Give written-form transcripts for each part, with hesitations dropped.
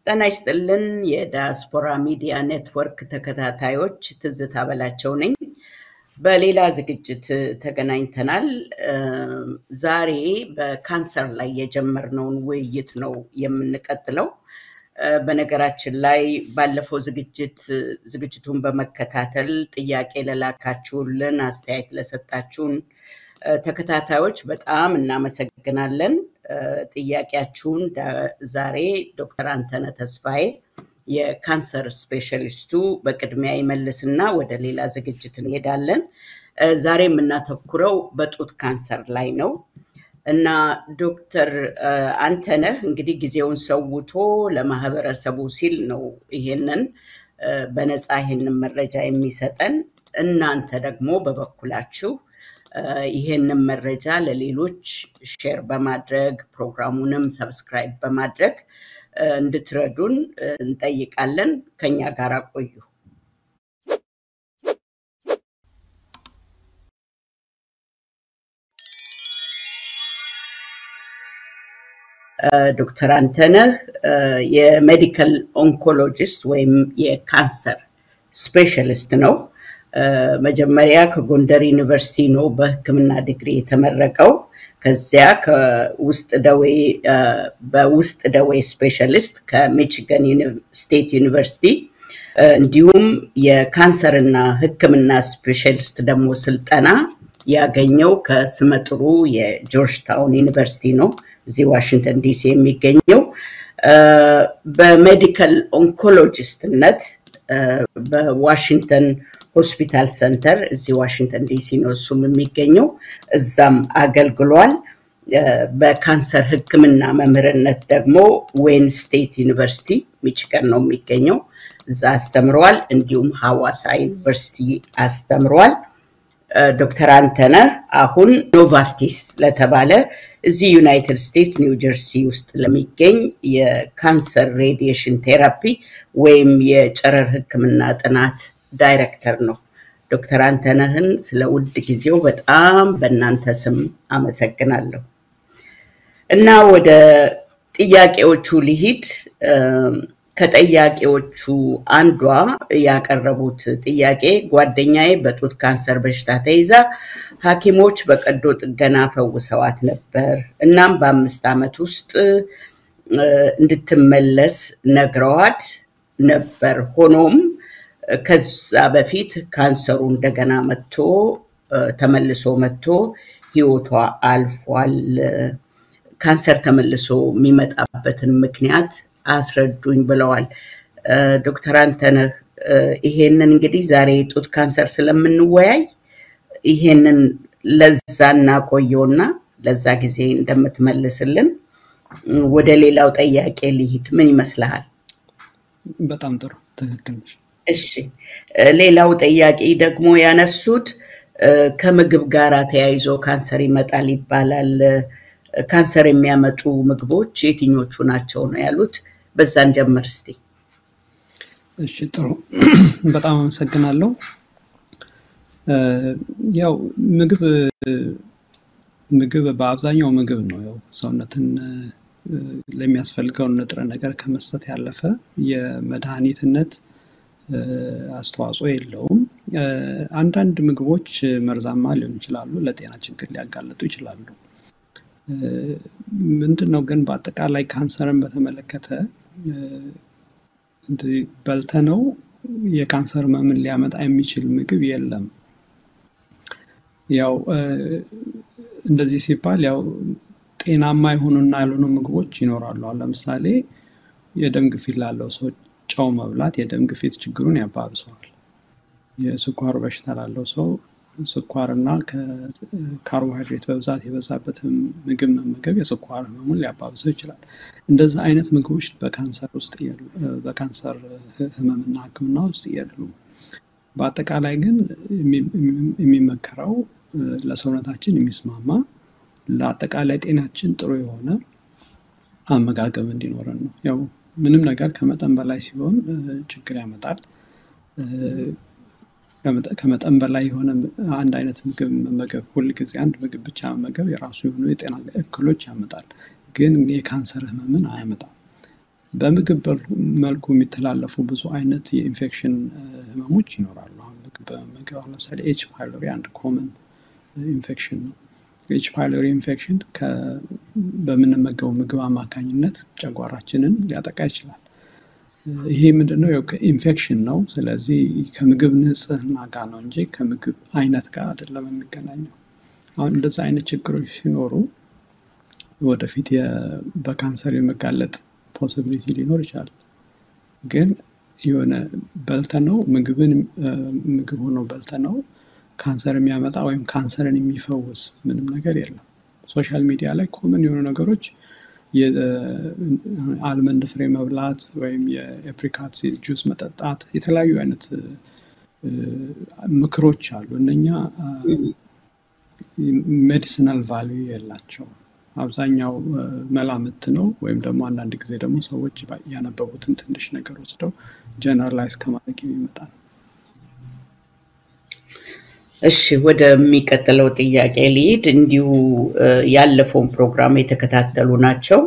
ጤና ይስጥልን የዲያስፖራ ሚዲያ ኔትወርክ ተከታታዮች ትዝታ በላቸው ነኝ። በሌላ ዝግጅት ተገናኝተናል። ዛሬ በካንሰር ላይ የጀመርነውን ውይይት ነው የምንቀጥለው። በነገራችን ላይ ባለፈው ዝግጅቱን በመከታተል ጥያቄ ለላካችሁልን አስተያየት ለሰጣችሁን ተከታታዮች በጣም እናመሰግናለን። ጥያቄያችሁን ዛሬ ዶክተር አንተነህ ተስፋዬ የካንሰር ስፔሻሊስቱ በቅድሚያ ይመልስና ወደ ሌላ ዝግጅት እንሄዳለን። ዛሬ የምናተኩረው በጡት ካንሰር ላይ ነው እና ዶክተር አንተነህ እንግዲህ ጊዜውን ሰውቶ ለማህበረሰቡ ሲል ነው ይሄንን በነፃ ይሄንን መረጃ የሚሰጠን። እናንተ ደግሞ በበኩላችሁ ይሄንን መረጃ ለሌሎች ሼር በማድረግ ፕሮግራሙንም ሰብስክራይብ በማድረግ እንድትረዱን እንጠይቃለን። ከኛ ጋር ቆዩ። ዶክተር አንተነህ የሜዲካል ኦንኮሎጂስት ወይም የካንሰር ስፔሻሊስት ነው። መጀመሪያ ከጎንደር ዩኒቨርሲቲ ነው በሕክምና ዲግሪ የተመረቀው። ከዚያ በውስጥ ደዌ ስፔሻሊስት ከሚቺጋን ስቴት ዩኒቨርሲቲ እንዲሁም የካንሰርና ሕክምና ስፔሻሊስት ደግሞ ስልጠና ያገኘው ከስመጥሩ የጆርጅታውን ዩኒቨርሲቲ ነው እዚህ ዋሽንግተን ዲሲ የሚገኘው። በሜዲካል ኦንኮሎጂስትነት በዋሽንግተን ሆስፒታል ሴንተር እዚህ ዋሽንግተን ዲሲ ነው እሱም የሚገኘው። እዛም አገልግሏል። በካንሰር ሕክምና መምህርነት ደግሞ ዌን ስቴት ዩኒቨርሲቲ ሚቺጋን ነው የሚገኘው። እዛ አስተምሯል። እንዲሁም ሐዋሳ ዩኒቨርሲቲ አስተምሯል። ዶክተር አንተነህ አሁን ኖቫርቲስ ለተባለ እዚህ ዩናይትድ ስቴትስ ኒው ጀርሲ ውስጥ ለሚገኝ የካንሰር ሬዲዬሽን ቴራፒ ወይም የጨረር ሕክምና ጥናት ዳይሬክተር ነው። ዶክተር አንተነህን ስለ ውድ ጊዜው በጣም በእናንተ ስም አመሰግናለሁ። እና ወደ ጥያቄዎቹ ሊሂድ። ከጥያቄዎቹ አንዷ ያቀረቡት ጥያቄ ጓደኛዬ በጡት ካንሰር በሽታ ተይዛ ሐኪሞች በቀዶ ጥገና ፈውሰዋት ነበር። እናም በ5 ዓመት ውስጥ እንድትመለስ ነግረዋት ነበር። ሆኖም ከዛ በፊት ካንሰሩ እንደገና ተመልሶ መጥቶ ህይወቷ አልፏል። ካንሰር ተመልሶ የሚመጣበትን ምክንያት አስረዱኝ ብለዋል። ዶክተር አንተነህ ይሄንን እንግዲህ ዛሬ ጡት ካንሰር ስለምንወያይ ይሄንን ለዛና ቆየውና ለዛ ጊዜ እንደምትመልስልን ወደ ሌላው ጥያቄ ሊሂድ። ምን ይመስልሃል? በጣም ጥሩ፣ ትክክል ነሽ። እሺ፣ ሌላው ጥያቄ ደግሞ ያነሱት ከምግብ ጋር ተያይዞ ካንሰር ይመጣል ይባላል። ካንሰር የሚያመጡ ምግቦች የትኞቹ ናቸው ነው ያሉት? በዛን ጀምር እስቲ። እሺ፣ ጥሩ፣ በጣም አመሰግናለሁ። ያው ምግብ በአብዛኛው ምግብ ነው ያው ሰውነትን ለሚያስፈልገው ንጥረ ነገር ከመስጠት ያለፈ የመድኃኒትነት አስተዋጽኦ የለውም። አንዳንድ ምግቦች መርዛማ ሊሆኑ ይችላሉ፣ ለጤና ችግር ሊያጋልጡ ይችላሉ። ምንድነው ግን በአጠቃላይ ካንሰርን በተመለከተ በልተነው የካንሰር ህመምን ሊያመጣ የሚችል ምግብ የለም። ያው እንደዚህ ሲባል ያው ጤናማ የሆኑና ያልሆኑ ምግቦች ይኖራሉ። ለምሳሌ የደም ግፊት ላለው ሰው ጨው መብላት የደም ግፊት ችግሩን ያባብሰዋል። የስኳር በሽታ ላለው ሰው ስኳርና ከካርቦሃይድሬት በብዛት የበዛበት ምግብ መመገብ የስኳር ህመሙን ሊያባብሰው ይችላል። እንደዚህ አይነት ምግቦች በካንሰር ህመምና ሕክምና ውስጥ የሉም። በአጠቃላይ ግን የሚመከረው ለሰውነታችን የሚስማማ ለአጠቃላይ ጤናችን ጥሩ የሆነ አመጋገብ እንዲኖረን ነው። ያው ምንም ነገር ከመጠን በላይ ሲሆን ችግር ያመጣል። ከመጠን በላይ የሆነ አንድ አይነት ምግብ መመገብ ሁሉ ጊዜ አንድ ምግብ ብቻ መመገብ የራሱ የሆኑ የጤና እክሎች ያመጣል፣ ግን የካንሰር ህመምን አያመጣም። በምግብ መልኩ የሚተላለፉ ብዙ አይነት የኢንፌክሽን ህመሞች ይኖራሉ። አሁን በምግብ ለምሳሌ ኤች ፓይሎሪ አንድ ኮመን ኢንፌክሽን ነው። ኤች ፓይሎሪ ኢንፌክሽን በምንመገበው ምግብ አማካኝነት ጨጓራችንን ሊያጠቃ ይችላል። ይሄ ምንድነው? ኢንፌክሽን ነው። ስለዚህ ከምግብ ንጽህና ጋር ነው እንጂ ከምግብ አይነት ጋር አይደለም የሚገናኘው። አሁን እንደዚህ አይነት ችግሮች ሲኖሩ ወደፊት በካንሰር የመጋለጥ ፖሲቢሊቲ ሊኖር ይችላል። ግን የሆነ በልተነው ምግብ ሆኖ በልተነው ካንሰር የሚያመጣ ወይም ካንሰርን የሚፈውስ ምንም ነገር የለም። ሶሻል ሚዲያ ላይ ኮመን የሆኑ ነገሮች የአልመንድ ፍሬ መብላት ወይም የኤፕሪካት ሲድ ጁስ መጠጣት፣ የተለያዩ አይነት ምክሮች አሉ። እነኛ ሜዲሲናል ቫልዩ የላቸውም። አብዛኛው መላምት ነው። ወይም ደግሞ አንዳንድ ጊዜ ደግሞ ሰዎች ያነበቡትን ትንሽ ነገር ወስደው ጀነራላይዝ ከማድረግ የሚመጣ ነው። እሺ፣ ወደሚቀጥለው ጥያቄ ልሂድ። እንዲሁ ያለፈውን ፕሮግራም የተከታተሉ ናቸው።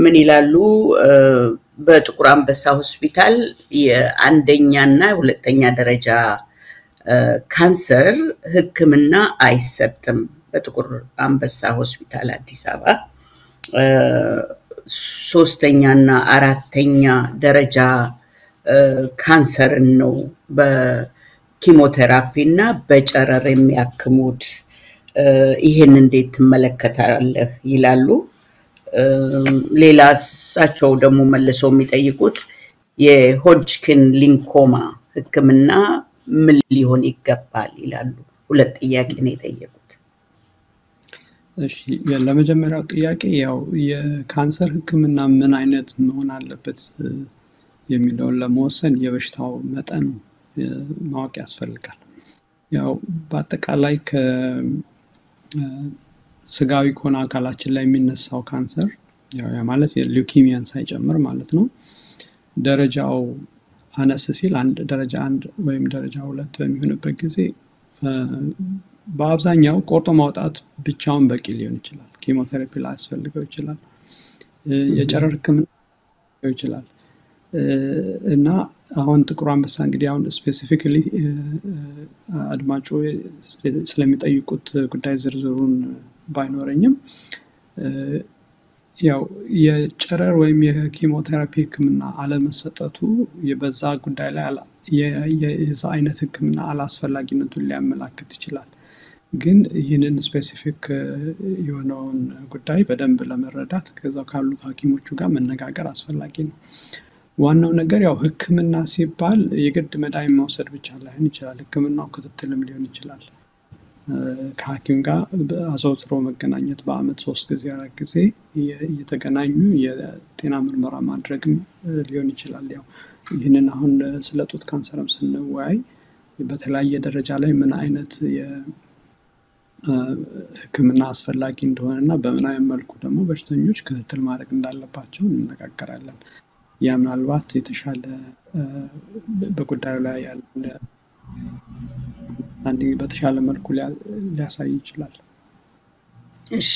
ምን ይላሉ? በጥቁር አንበሳ ሆስፒታል የአንደኛና ሁለተኛ ደረጃ ካንሰር ሕክምና አይሰጥም። በጥቁር አንበሳ ሆስፒታል አዲስ አበባ ሶስተኛና አራተኛ ደረጃ ካንሰርን ነው በኪሞቴራፒ እና በጨረር የሚያክሙት። ይሄን እንዴት ትመለከታለህ? ይላሉ። ሌላ እሳቸው ደግሞ መልሰው የሚጠይቁት የሆጅኪን ሊንኮማ ሕክምና ምን ሊሆን ይገባል ይላሉ። ሁለት ጥያቄ ነው የጠየቁት። እሺ፣ ለመጀመሪያው ጥያቄ ያው የካንሰር ሕክምና ምን አይነት መሆን አለበት የሚለውን ለመወሰን የበሽታው መጠን ማወቅ ያስፈልጋል። ያው በአጠቃላይ ስጋዊ ከሆነ አካላችን ላይ የሚነሳው ካንሰር ያው ማለት ሊውኪሚያን ሳይጨምር ማለት ነው። ደረጃው አነስ ሲል ደረጃ 1 ወይም ደረጃ 2 በሚሆንበት ጊዜ በአብዛኛው ቆርጦ ማውጣት ብቻውን በቂ ሊሆን ይችላል። ኪሞቴራፒ ላያስፈልገው ይችላል። የጨረር ህክምና ይችላል። እና አሁን ጥቁር አንበሳ እንግዲህ አሁን ስፔሲፊካሊ አድማጩ ስለሚጠይቁት ጉዳይ ዝርዝሩን ባይኖረኝም ያው የጨረር ወይም የኪሞቴራፒ ህክምና አለመሰጠቱ በዛ ጉዳይ ላይ የዛ አይነት ህክምና አላስፈላጊነቱን ሊያመላክት ይችላል። ግን ይህንን ስፔሲፊክ የሆነውን ጉዳይ በደንብ ለመረዳት ከዛው ካሉ ሐኪሞቹ ጋር መነጋገር አስፈላጊ ነው። ዋናው ነገር ያው ህክምና ሲባል የግድ መድኃኒት መውሰድ ብቻ ላይሆን ይችላል። ህክምናው ክትትልም ሊሆን ይችላል። ከሐኪም ጋር አዘውትሮ መገናኘት፣ በአመት 3 ጊዜ 4 ጊዜ እየተገናኙ የጤና ምርመራ ማድረግም ሊሆን ይችላል። ያው ይህንን አሁን ስለ ጡት ካንሰርም ስንወያይ በተለያየ ደረጃ ላይ ምን አይነት የህክምና አስፈላጊ እንደሆነና በምን አይነት መልኩ ደግሞ በሽተኞች ክትትል ማድረግ እንዳለባቸው እንነጋገራለን። ያ ምናልባት የተሻለ በጉዳዩ ላይ ያለ በተሻለ መልኩ ሊያሳይ ይችላል። እሺ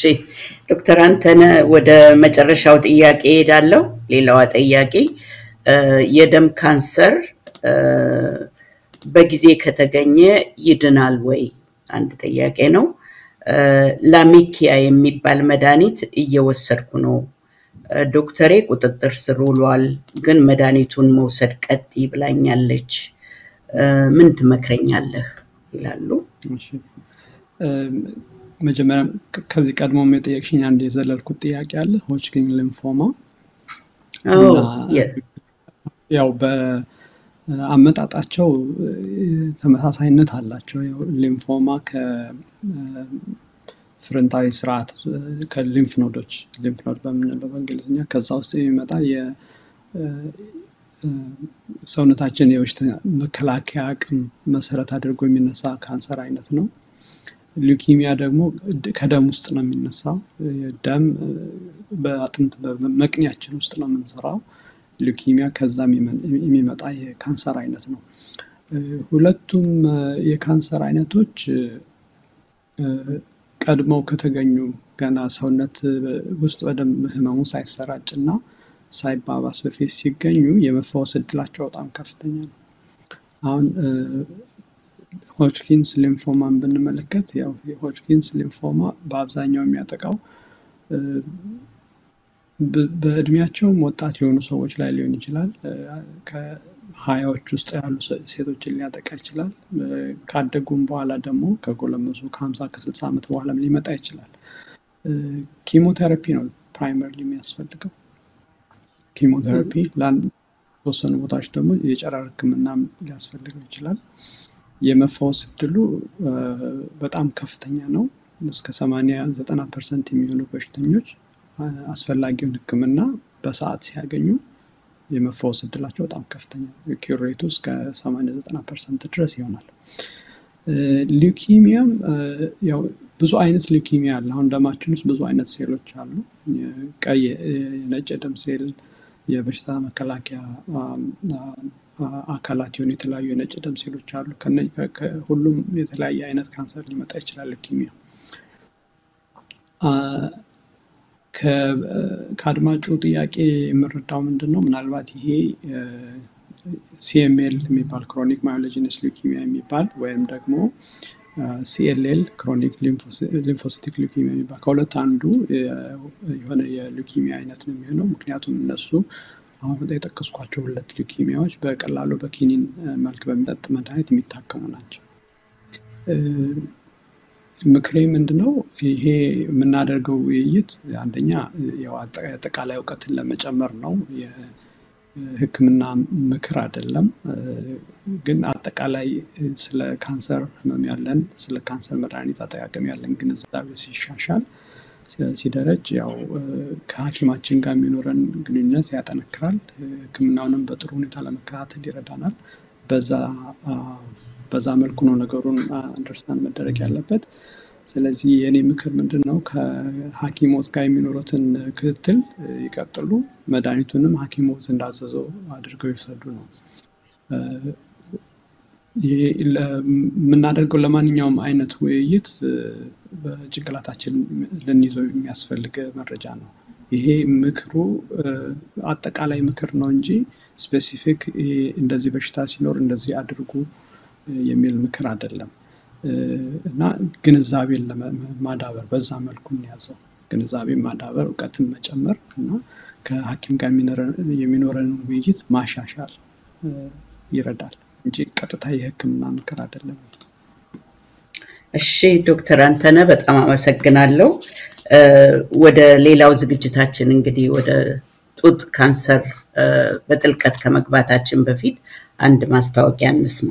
ዶክተር አንተነህ ወደ መጨረሻው ጥያቄ ሄዳለሁ። ሌላዋ ጥያቄ የደም ካንሰር በጊዜ ከተገኘ ይድናል ወይ? አንድ ጥያቄ ነው። ላሚኪያ የሚባል መድኃኒት እየወሰድኩ ነው። ዶክተሬ ቁጥጥር ስር ውሏል፣ ግን መድኃኒቱን መውሰድ ቀጥይ ብላኛለች። ምን ትመክረኛለህ? ይላሉ። እሺ መጀመሪያ ከዚህ ቀድሞም የጠየቅሽኝ አንድ የዘለልኩት ጥያቄ አለ። ሆጅኪን ሊምፎማ ያው በአመጣጣቸው ተመሳሳይነት አላቸው። ያው ሊምፎማ ከፍረንታዊ ስርዓት ከሊምፍ ኖድ በምንለው በእንግሊዝኛ ከዛ ውስጥ የሚመጣ ሰውነታችን የበሽታ መከላከያ አቅም መሰረት አድርጎ የሚነሳ ካንሰር አይነት ነው። ሊውኪሚያ ደግሞ ከደም ውስጥ ነው የሚነሳው። ደም በአጥንት በመቅኒያችን ውስጥ ነው የምንሰራው። ሊውኪሚያ ከዛም የሚመጣ የካንሰር አይነት ነው። ሁለቱም የካንሰር አይነቶች ቀድመው ከተገኙ ገና ሰውነት ውስጥ በደም ህመሙ ሳይሰራጭና ሳይባባስ በፊት ሲገኙ የመፈወስ እድላቸው በጣም ከፍተኛ ነው። አሁን ሆጅኪንስ ሊምፎማን ብንመለከት ያው የሆጅኪንስ ሊምፎማ በአብዛኛው የሚያጠቃው በእድሜያቸው ወጣት የሆኑ ሰዎች ላይ ሊሆን ይችላል። ከ20ዎች ውስጥ ያሉ ሴቶችን ሊያጠቃ ይችላል። ካደጉም በኋላ ደግሞ ከጎለመሱ ከ50 ከ60 ዓመት በኋላ ሊመጣ ይችላል። ኪሞቴራፒ ነው ፕራይመርሊ የሚያስፈልገው። ኪሞቴራፒ ለተወሰኑ ቦታዎች ደግሞ የጨረር ህክምና ሊያስፈልገው ይችላል። የመፈወስ እድሉ በጣም ከፍተኛ ነው። እስከ 80-90% የሚሆኑ በሽተኞች አስፈላጊውን ህክምና በሰዓት ሲያገኙ የመፈወስ እድላቸው በጣም ከፍተኛ ነው። ኪውር ሬቱ እስከ 80-90% ድረስ ይሆናል። ሊውኪሚያም ያው ብዙ አይነት ሊውኪሚያ አለ። አሁን ደማችን ውስጥ ብዙ አይነት ሴሎች አሉ። ቀይ የነጭ ደም ሴል፣ የበሽታ መከላከያ አካላት የሆኑ የተለያዩ የነጭ ደም ሴሎች አሉ። ሁሉም የተለያየ አይነት ካንሰር ሊመጣ ይችላል ሊውኪሚያ። ከአድማጩ ጥያቄ የምረዳው ምንድነው ምናልባት ይሄ ሲኤምኤል የሚባል ክሮኒክ ማዮሎጂነስ ሊውኪሚያ የሚባል ወይም ደግሞ ሲኤልኤል ክሮኒክ ሊምፎሲቲክ ሊውኪሚያ የሚባል ከሁለት አንዱ የሆነ የሊውኪሚያ አይነት ነው የሚሆነው። ምክንያቱም እነሱ አሁን የጠቀስኳቸው ሁለት ሊውኪሚያዎች በቀላሉ በኪኒን መልክ በሚጠጥ መድኃኒት የሚታከሙ ናቸው። ምክሬ ምንድነው ይሄ የምናደርገው ውይይት አንደኛ ያው አጠቃላይ ዕውቀትን ለመጨመር ነው። የህክምና ምክር አይደለም። ግን አጠቃላይ ስለ ካንሰር ህመም ያለን ስለ ካንሰር መድኃኒት አጠቃቀም ያለን ግንዛቤ ሲሻሻል ሲደረጅ ያው ከሐኪማችን ጋር የሚኖረን ግንኙነት ያጠነክራል። ህክምናውንም በጥሩ ሁኔታ ለመከታተል ይረዳናል። በዛ መልኩ ነው ነገሩን አንደርስታንድ መደረግ ያለበት። ስለዚህ የኔ ምክር ምንድነው ከሐኪሞት ጋር የሚኖሩትን ክትትል ይቀጥሉ፣ መድኃኒቱንም ሐኪሞት እንዳዘዘው አድርገው ይወስዱ ነው። የምናደርገው ለማንኛውም አይነት ውይይት በጭንቅላታችን ልንይዘው የሚያስፈልግ መረጃ ነው። ይሄ ምክሩ አጠቃላይ ምክር ነው እንጂ ስፔሲፊክ እንደዚህ በሽታ ሲኖር እንደዚህ አድርጉ የሚል ምክር አይደለም። እና ግንዛቤን ለማዳበር በዛ መልኩ እንያዘው። ግንዛቤ ማዳበር፣ ዕውቀትን መጨመር እና ከሐኪም ጋር የሚኖረን ውይይት ማሻሻል ይረዳል እንጂ ቀጥታ የህክምና ምክር አይደለም። እሺ ዶክተር አንተነህ በጣም አመሰግናለሁ። ወደ ሌላው ዝግጅታችን እንግዲህ ወደ ጡት ካንሰር በጥልቀት ከመግባታችን በፊት አንድ ማስታወቂያ እንስማ።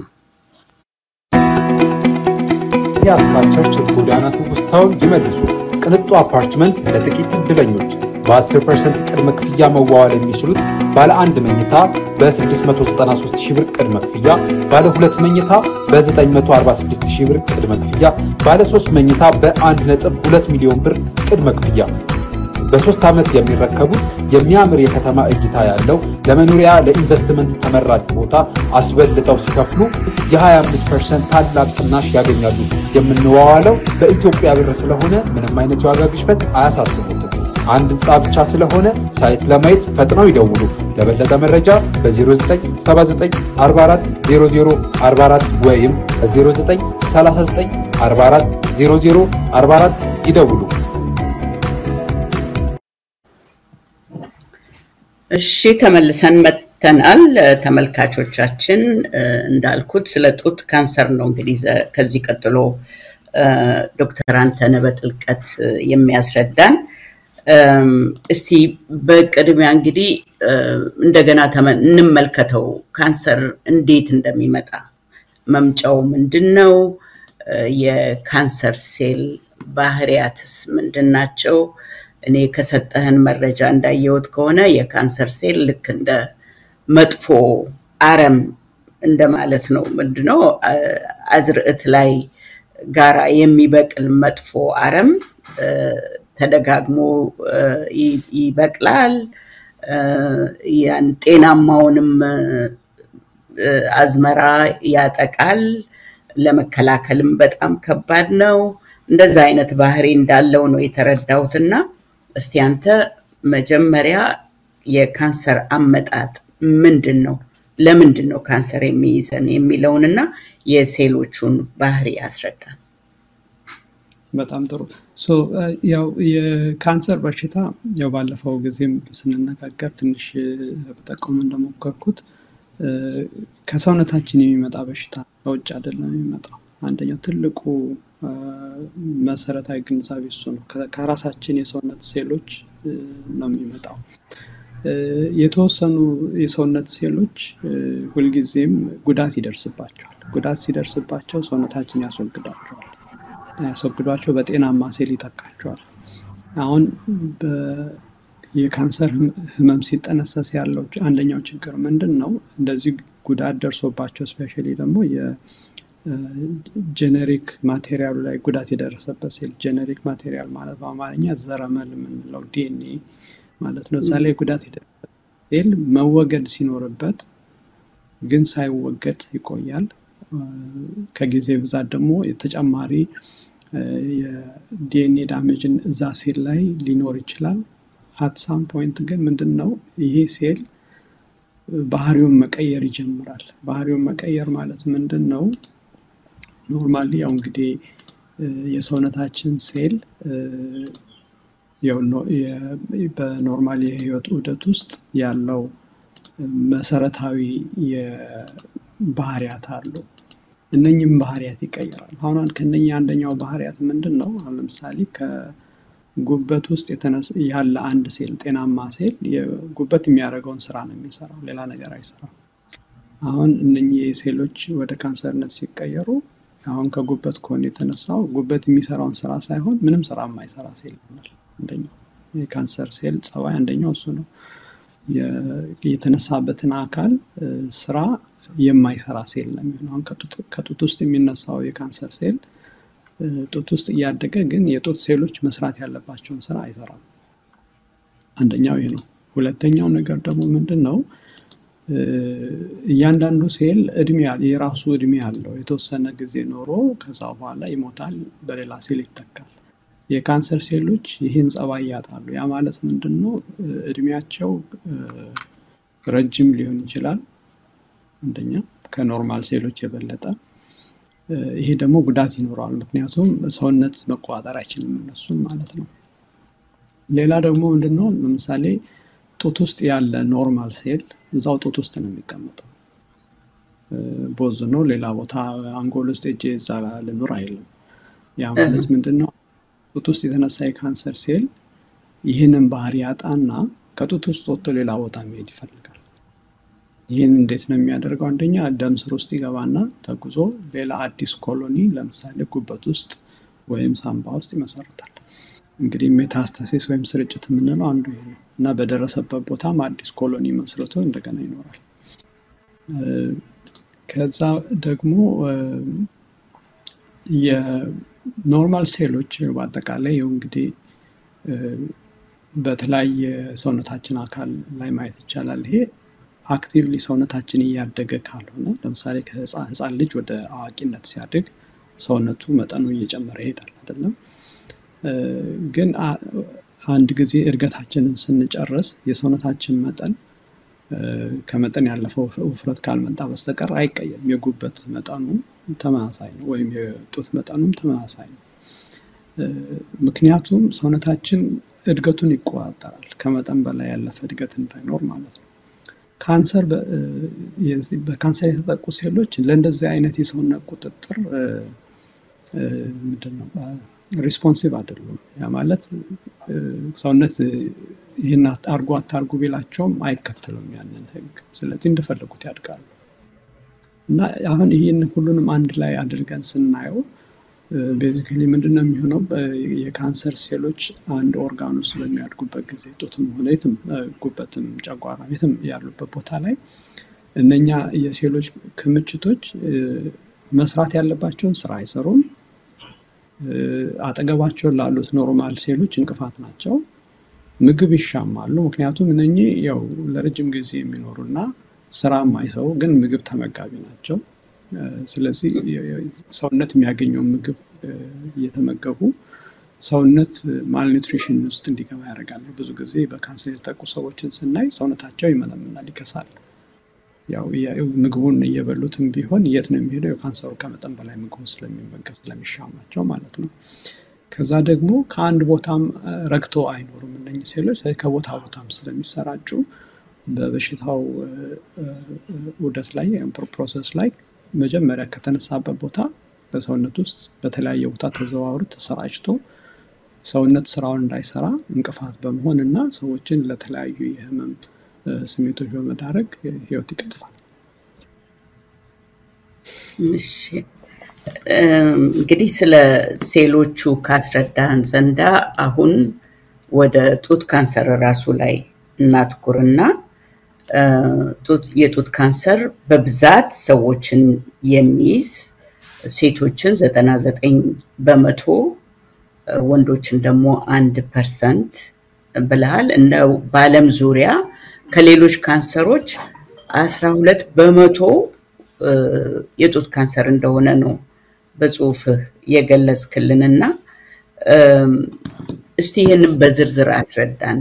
ያሳቸው ጎዳና ትውስታውን ይመልሱ። ቅንጡ አፓርትመንት ለጥቂት እድለኞች በ10% ቅድመ ክፍያ መዋዋል የሚችሉት ባለ 1 መኝታ በ693000 ብር ቅድመ ክፍያ፣ ባለ 2 መኝታ በ946000 ብር ቅድመ ክፍያ፣ ባለ 3 መኝታ በ1.2 ሚሊዮን ብር ቅድመ ክፍያ። በ3 ዓመት የሚረከቡት የሚያምር የከተማ እይታ ያለው ለመኖሪያ ለኢንቨስትመንት ተመራጭ ቦታ አስበልጠው ሲከፍሉ የ25% ታላቅ ቅናሽ ያገኛሉ። የምንዋዋለው በኢትዮጵያ ብር ስለሆነ ምንም አይነት ዋጋ ግሽበት አያሳስቡትም። አንድ ህንጻ ብቻ ስለሆነ ሳይት ለማየት ፈጥነው ይደውሉ። ለበለጠ መረጃ በ0979 44 00 44 ወይም በ0939 44 00 44 ይደውሉ። እሺ ተመልሰን መጥተናል። ተመልካቾቻችን እንዳልኩት ስለ ጡት ካንሰር ነው እንግዲህ ከዚህ ቀጥሎ ዶክተር አንተነህ በጥልቀት የሚያስረዳን። እስቲ በቅድሚያ እንግዲህ እንደገና እንመልከተው ካንሰር እንዴት እንደሚመጣ፣ መምጫው ምንድነው፣ የካንሰር ሴል ባህሪያትስ ምንድናቸው? እኔ ከሰጠህን መረጃ እንዳየሁት ከሆነ የካንሰር ሴል ልክ እንደ መጥፎ አረም እንደማለት ነው። ምንድነው አዝርዕት ላይ ጋራ የሚበቅል መጥፎ አረም ተደጋግሞ ይበቅላል። ያን ጤናማውንም አዝመራ ያጠቃል። ለመከላከልም በጣም ከባድ ነው። እንደዛ አይነት ባህሪ እንዳለው ነው የተረዳሁትና እስቲ አንተ መጀመሪያ የካንሰር አመጣጥ ምንድነው? ለምንድነው ካንሰር የሚይዘን የሚለውንና የሴሎቹን ባህሪ ያስረዳል። በጣም ጥሩ። ያው የካንሰር በሽታ ያው ባለፈው ጊዜም ስንነጋገር ትንሽ ለመጠቆም እንደሞከርኩት ከሰውነታችን የሚመጣ በሽታ ከውጭ አይደለም የሚመጣው። አንደኛው ትልቁ መሰረታዊ ግንዛቤ እሱ ነው። ከራሳችን የሰውነት ሴሎች ነው የሚመጣው። የተወሰኑ የሰውነት ሴሎች ሁልጊዜም ጉዳት ይደርስባቸዋል። ጉዳት ሲደርስባቸው ሰውነታችን ያስወግዷቸው በጤናማ ሴል ይተካቸዋል። አሁን የካንሰር ህመም ሲጠነሰስ ያለው አንደኛው ችግር ምንድነው? እንደዚህ ጉዳት ደርሶባቸው ስፔሻሊ ደግሞ የጄኔሪክ ማቴሪያሉ ላይ ጉዳት የደረሰበት ሴል፣ ጄኔሪክ ማቴሪያል ማለት በአማርኛ ዘረመል የምንለው ዲኤንኤ ማለት ነው። እዛ ላይ ጉዳት የደረሰበት ሴል መወገድ ሲኖርበት ግን ሳይወገድ ይቆያል። ከጊዜ ብዛት ደግሞ ተጨማሪ የዲኤንኤ ዳሜጅን እዛ ሴል ላይ ሊኖር ይችላል። አት ሳም ፖይንት ግን ምንድነው ይሄ ሴል ባህሪውን መቀየር ይጀምራል። ባህሪውን መቀየር ማለት ምንድነው? ኖርማሊ ያው እንግዲህ የሰውነታችን ሴል በኖርማል የህይወት ዑደት ውስጥ ያለው መሰረታዊ የባህሪያት አሉ። እነኚህም ባህሪያት ይቀየራል። አሁን ከነኛ አንደኛው ባህሪያት ምንድነው? አሁን ለምሳሌ ከጉበት ውስጥ ያለ አንድ ሴል ጤናማ ሴል የጉበት የሚያደርገውን ስራ ነው የሚሰራው፣ ሌላ ነገር አይሰራም። አሁን እነኚህ ሴሎች ወደ ካንሰርነት ሲቀየሩ አሁን ከጉበት ከሆነ የተነሳው ጉበት የሚሰራውን ስራ ሳይሆን ምንም ስራ የማይሰራ ሴል ይሆናል። አንደኛው የካንሰር ሴል ጸባይ አንደኛው እሱ ነው። የተነሳበትን አካል ስራ የማይሰራ ሴል ነው የሚሆነው። አሁን ከጡት ውስጥ የሚነሳው የካንሰር ሴል ጡት ውስጥ እያደገ ግን የጡት ሴሎች መስራት ያለባቸውን ስራ አይሰራም። አንደኛው ይሄ ነው። ሁለተኛው ነገር ደግሞ ምንድነው? እያንዳንዱ ሴል የራሱ እድሜ አለው። የተወሰነ ጊዜ ኖሮ ከዛ በኋላ ይሞታል፣ በሌላ ሴል ይተካል። የካንሰር ሴሎች ይህን ጸባይ ያጣሉ። ያ ማለት ምንድነው? እድሜያቸው ረጅም ሊሆን ይችላል አንደኛ ከኖርማል ሴሎች የበለጠ። ይሄ ደግሞ ጉዳት ይኖረዋል፣ ምክንያቱም ሰውነት መቆጣጠር አይችልም እነሱም ማለት ነው። ሌላ ደግሞ ምንድነው? ለምሳሌ ጡት ውስጥ ያለ ኖርማል ሴል እዛው ጡት ውስጥ ነው የሚቀመጠው። ቦዝኖ ሌላ ቦታ አንጎል ውስጥ እጄ እዛ ልኑር አይልም። ያ ማለት ምንድነው? ጡት ውስጥ የተነሳ የካንሰር ሴል ይህንን ባህሪ ያጣና ከጡት ውስጥ ወጥቶ ሌላ ቦታ መሄድ ይፈልጋል። ይህን እንዴት ነው የሚያደርገው? አንደኛ ደም ስር ውስጥ ይገባና ተጉዞ ሌላ አዲስ ኮሎኒ ለምሳሌ ጉበት ውስጥ ወይም ሳምባ ውስጥ ይመሰርታል። እንግዲህ ሜታስታሲስ ወይም ስርጭት የምንለው አንዱ ይሄ ነው እና በደረሰበት ቦታም አዲስ ኮሎኒ መስርቶ እንደገና ይኖራል። ከዛ ደግሞ የኖርማል ሴሎች በአጠቃላይ እንግዲህ በተለያየ ሰውነታችን አካል ላይ ማየት ይቻላል። ይሄ አክቲቭሊ ሰውነታችን እያደገ ካልሆነ ለምሳሌ ከህፃን ልጅ ወደ አዋቂነት ሲያድግ ሰውነቱ መጠኑ እየጨመረ ይሄዳል አይደለም? ግን አንድ ጊዜ እድገታችንን ስንጨርስ የሰውነታችን መጠን ከመጠን ያለፈው ውፍረት ካልመጣ በስተቀር አይቀየርም። የጉበት መጠኑ ተመሳሳይ ነው ወይም የጡት መጠኑም ተመሳሳይ ነው። ምክንያቱም ሰውነታችን እድገቱን ይቆጣጠራል፣ ከመጠን በላይ ያለፈ እድገት እንዳይኖር ማለት ነው። በካንሰር የተጠቁ ሴሎች ለእንደዚህ አይነት የሰውነት ቁጥጥር ምንድነው ሪስፖንሲቭ አይደሉም። ያ ማለት ሰውነት ይህን አርጎ አታርጉ ቢላቸውም አይከተሉም ያንን ህግ። ስለዚህ እንደፈለጉት ያድጋሉ። እና አሁን ይህን ሁሉንም አንድ ላይ አድርገን ስናየው ቤዚካሊ ምንድነው የሚሆነው? የካንሰር ሴሎች አንድ ኦርጋን ውስጥ በሚያድጉበት ጊዜ ጡትም ሆነ የትም ጉበትም ጨጓራ የትም ያሉበት ቦታ ላይ እነኛ የሴሎች ክምችቶች መስራት ያለባቸውን ስራ አይሰሩም። አጠገባቸው ላሉት ኖርማል ሴሎች እንቅፋት ናቸው። ምግብ ይሻማሉ፣ ምክንያቱም እነኚህ ያው ለረጅም ጊዜ የሚኖሩና ስራ የማይሰሩ ግን ምግብ ተመጋቢ ናቸው። ስለዚህ ሰውነት የሚያገኘው ምግብ እየተመገቡ ሰውነት ማልኒትሪሽን ውስጥ እንዲገባ ያደርጋል። ብዙ ጊዜ በካንሰር የተጠቁ ሰዎችን ስናይ ሰውነታቸው ይመለምናል፣ ይከሳል። ያው ምግቡን እየበሉትም ቢሆን የት ነው የሚሄደው? የካንሰሩ ከመጠን በላይ ምግቡን ስለሚመገብ ስለሚሻማቸው ማለት ነው። ከዛ ደግሞ ከአንድ ቦታም ረግቶ አይኖሩም እነኚህ ሴሎች፣ ከቦታ ቦታም ስለሚሰራጩ በበሽታው ዑደት ላይ ፕሮሰስ ላይ መጀመሪያ ከተነሳበት ቦታ በሰውነት ውስጥ በተለያየ ቦታ ተዘዋውሮ ተሰራጭቶ ሰውነት ስራውን እንዳይሰራ እንቅፋት በመሆን እና ሰዎችን ለተለያዩ የህመም ስሜቶች በመዳረግ ህይወት ይቀጥፋል። እሺ እንግዲህ ስለ ሴሎቹ ካስረዳን ዘንዳ አሁን ወደ ጡት ካንሰር ራሱ ላይ እናትኩርና የጡት ካንሰር በብዛት ሰዎችን የሚይዝ ሴቶችን 99% ወንዶችን ደግሞ 1% ብለሃል። እንደው በዓለም ዙሪያ ከሌሎች ካንሰሮች 12% የጡት ካንሰር እንደሆነ ነው በጽሁፍህ የገለጽክልንና እስቲ ይሄንን በዝርዝር አስረዳን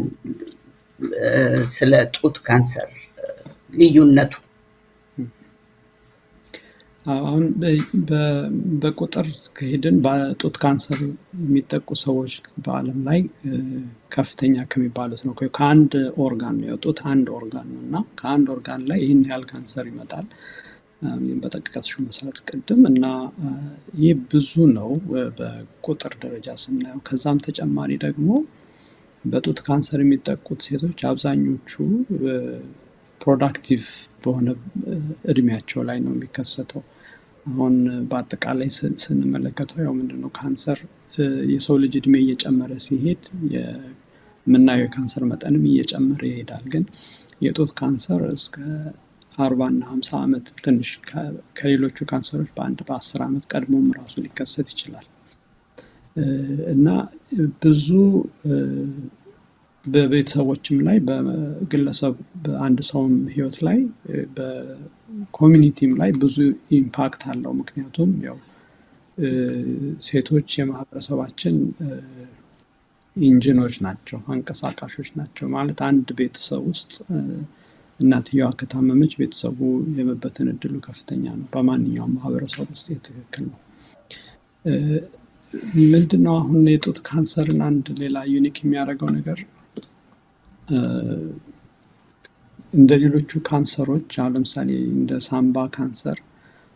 ስለ ጡት ካንሰር ልዩነቱ። አሁን በቁጥር ከሄድን በጡት ካንሰር የሚጠቁ ሰዎች በዓለም ላይ ከፍተኛ ከሚባሉት ነው። ከአንድ ኦርጋን ነው የጡት አንድ ኦርጋን ነው እና ከአንድ ኦርጋን ላይ ይህን ያህል ካንሰር ይመጣል በጠቀስሽው መሰረት ቅድም እና ይህ ብዙ ነው በቁጥር ደረጃ ስናየው። ከዛም ተጨማሪ ደግሞ በጡት ካንሰር የሚጠቁት ሴቶች አብዛኞቹ ፕሮዳክቲቭ በሆነ እድሜያቸው ላይ ነው የሚከሰተው። አሁን በአጠቃላይ ስንመለከተው ያው ምንድነው ካንሰር የሰው ልጅ እድሜ እየጨመረ ሲሄድ የምናየው የካንሰር መጠንም እየጨመረ ይሄዳል። ግን የጡት ካንሰር እስከ 40 እና 50 ዓመት ትንሽ ከሌሎቹ ካንሰሮች በ10 ዓመት ቀድሞም ራሱ ሊከሰት ይችላል እና ብዙ በቤተሰቦችም ላይ በግለሰብ በአንድ ሰውም ህይወት ላይ በኮሚኒቲም ላይ ብዙ ኢምፓክት አለው። ምክንያቱም ያው ሴቶች የማህበረሰባችን ኢንጂኖች ናቸው፣ አንቀሳቃሾች ናቸው። ማለት አንድ ቤተሰብ ውስጥ እናትየዋ ከታመመች ቤተሰቡ የመበተን እድሉ ከፍተኛ ነው። በማንኛውም ማህበረሰብ ውስጥ ትክክል ነው። ምንድነው አሁን የጡት ካንሰርን አንድ ሌላ ዩኒክ የሚያደርገው ነገር እንደ ሌሎቹ ካንሰሮች አሁን ለምሳሌ እንደ ሳምባ ካንሰር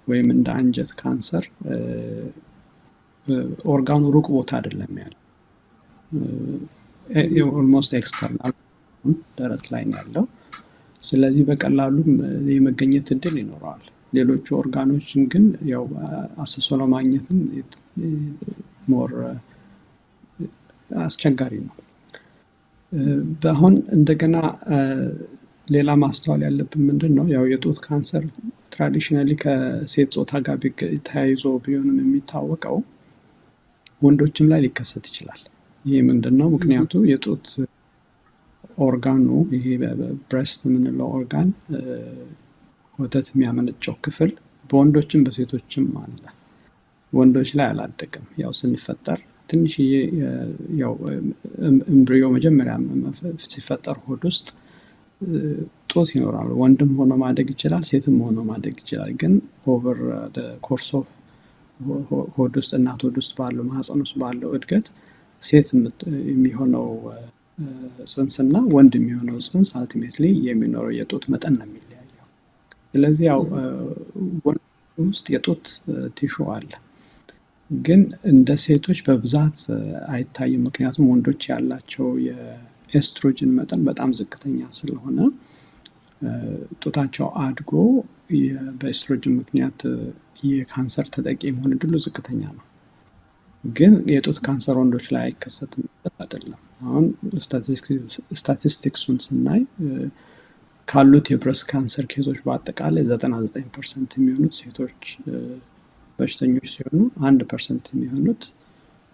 ወይም እንደ አንጀት ካንሰር ኦርጋኑ ሩቅ ቦታ አይደለም ያለው፣ ኦልሞስት ኤክስተርናል ደረት ላይ ነው ያለው። ስለዚህ በቀላሉ የመገኘት እድል ይኖረዋል። ሌሎቹ ኦርጋኖችን ግን ያው አሰሶ ለማግኘትም ሞር አስቸጋሪ ነው። በአሁን እንደገና ሌላ ማስተዋል ያለብን ምንድነው ያው የጡት ካንሰር ትራዲሽናሊ ከሴት ጾታ ጋር ተያይዞ ቢሆንም የሚታወቀው ወንዶችም ላይ ሊከሰት ይችላል። ይሄ ምንድነው ምክንያቱ የጡት ኦርጋኑ ይሄ ብሬስት የምንለው ኦርጋን ወተት የሚያመነጨው ክፍል በወንዶችም በሴቶችም አለ። ወንዶች ላይ አላደገም። ያው ስንፈጠር ትንሽዬ ያው ኤምብሪዮ መጀመሪያ ሲፈጠር ሆድ ውስጥ ጡት ይኖራል። ወንድም ሆኖ ማደግ ይችላል፣ ሴትም ሆኖ ማደግ ይችላል። ግን ኦቨር ዘ ኮርስ ኦፍ ሆድ ውስጥ እናት ሆድ ውስጥ ባለው ማህፀን ውስጥ ባለው እድገት ሴት የሚሆነው ጽንስና ወንድ የሚሆነው ጽንስ አልቲሜትሊ የሚኖረው የጡት መጠን ነው የሚለያየው። ስለዚህ ያው ወንድ ውስጥ የጡት ቲሹ አለ፣ ግን እንደ ሴቶች በብዛት አይታይም። ምክንያቱም ወንዶች ያላቸው የኤስትሮጅን መጠን በጣም ዝቅተኛ ስለሆነ ጡታቸው አድጎ በኤስትሮጅን ምክንያት የካንሰር ተጠቂ መሆን እድሉ ዝቅተኛ ነው። ግን የጡት ካንሰር ወንዶች ላይ አይከሰትም አይደለም። አሁን ስታቲስቲክሱን ስናይ ካሉት የብረስት ካንሰር ኬዞች በአጠቃላይ 99% የሚሆኑት ሴቶች በሽተኞች ሲሆኑ 1% የሚሆኑት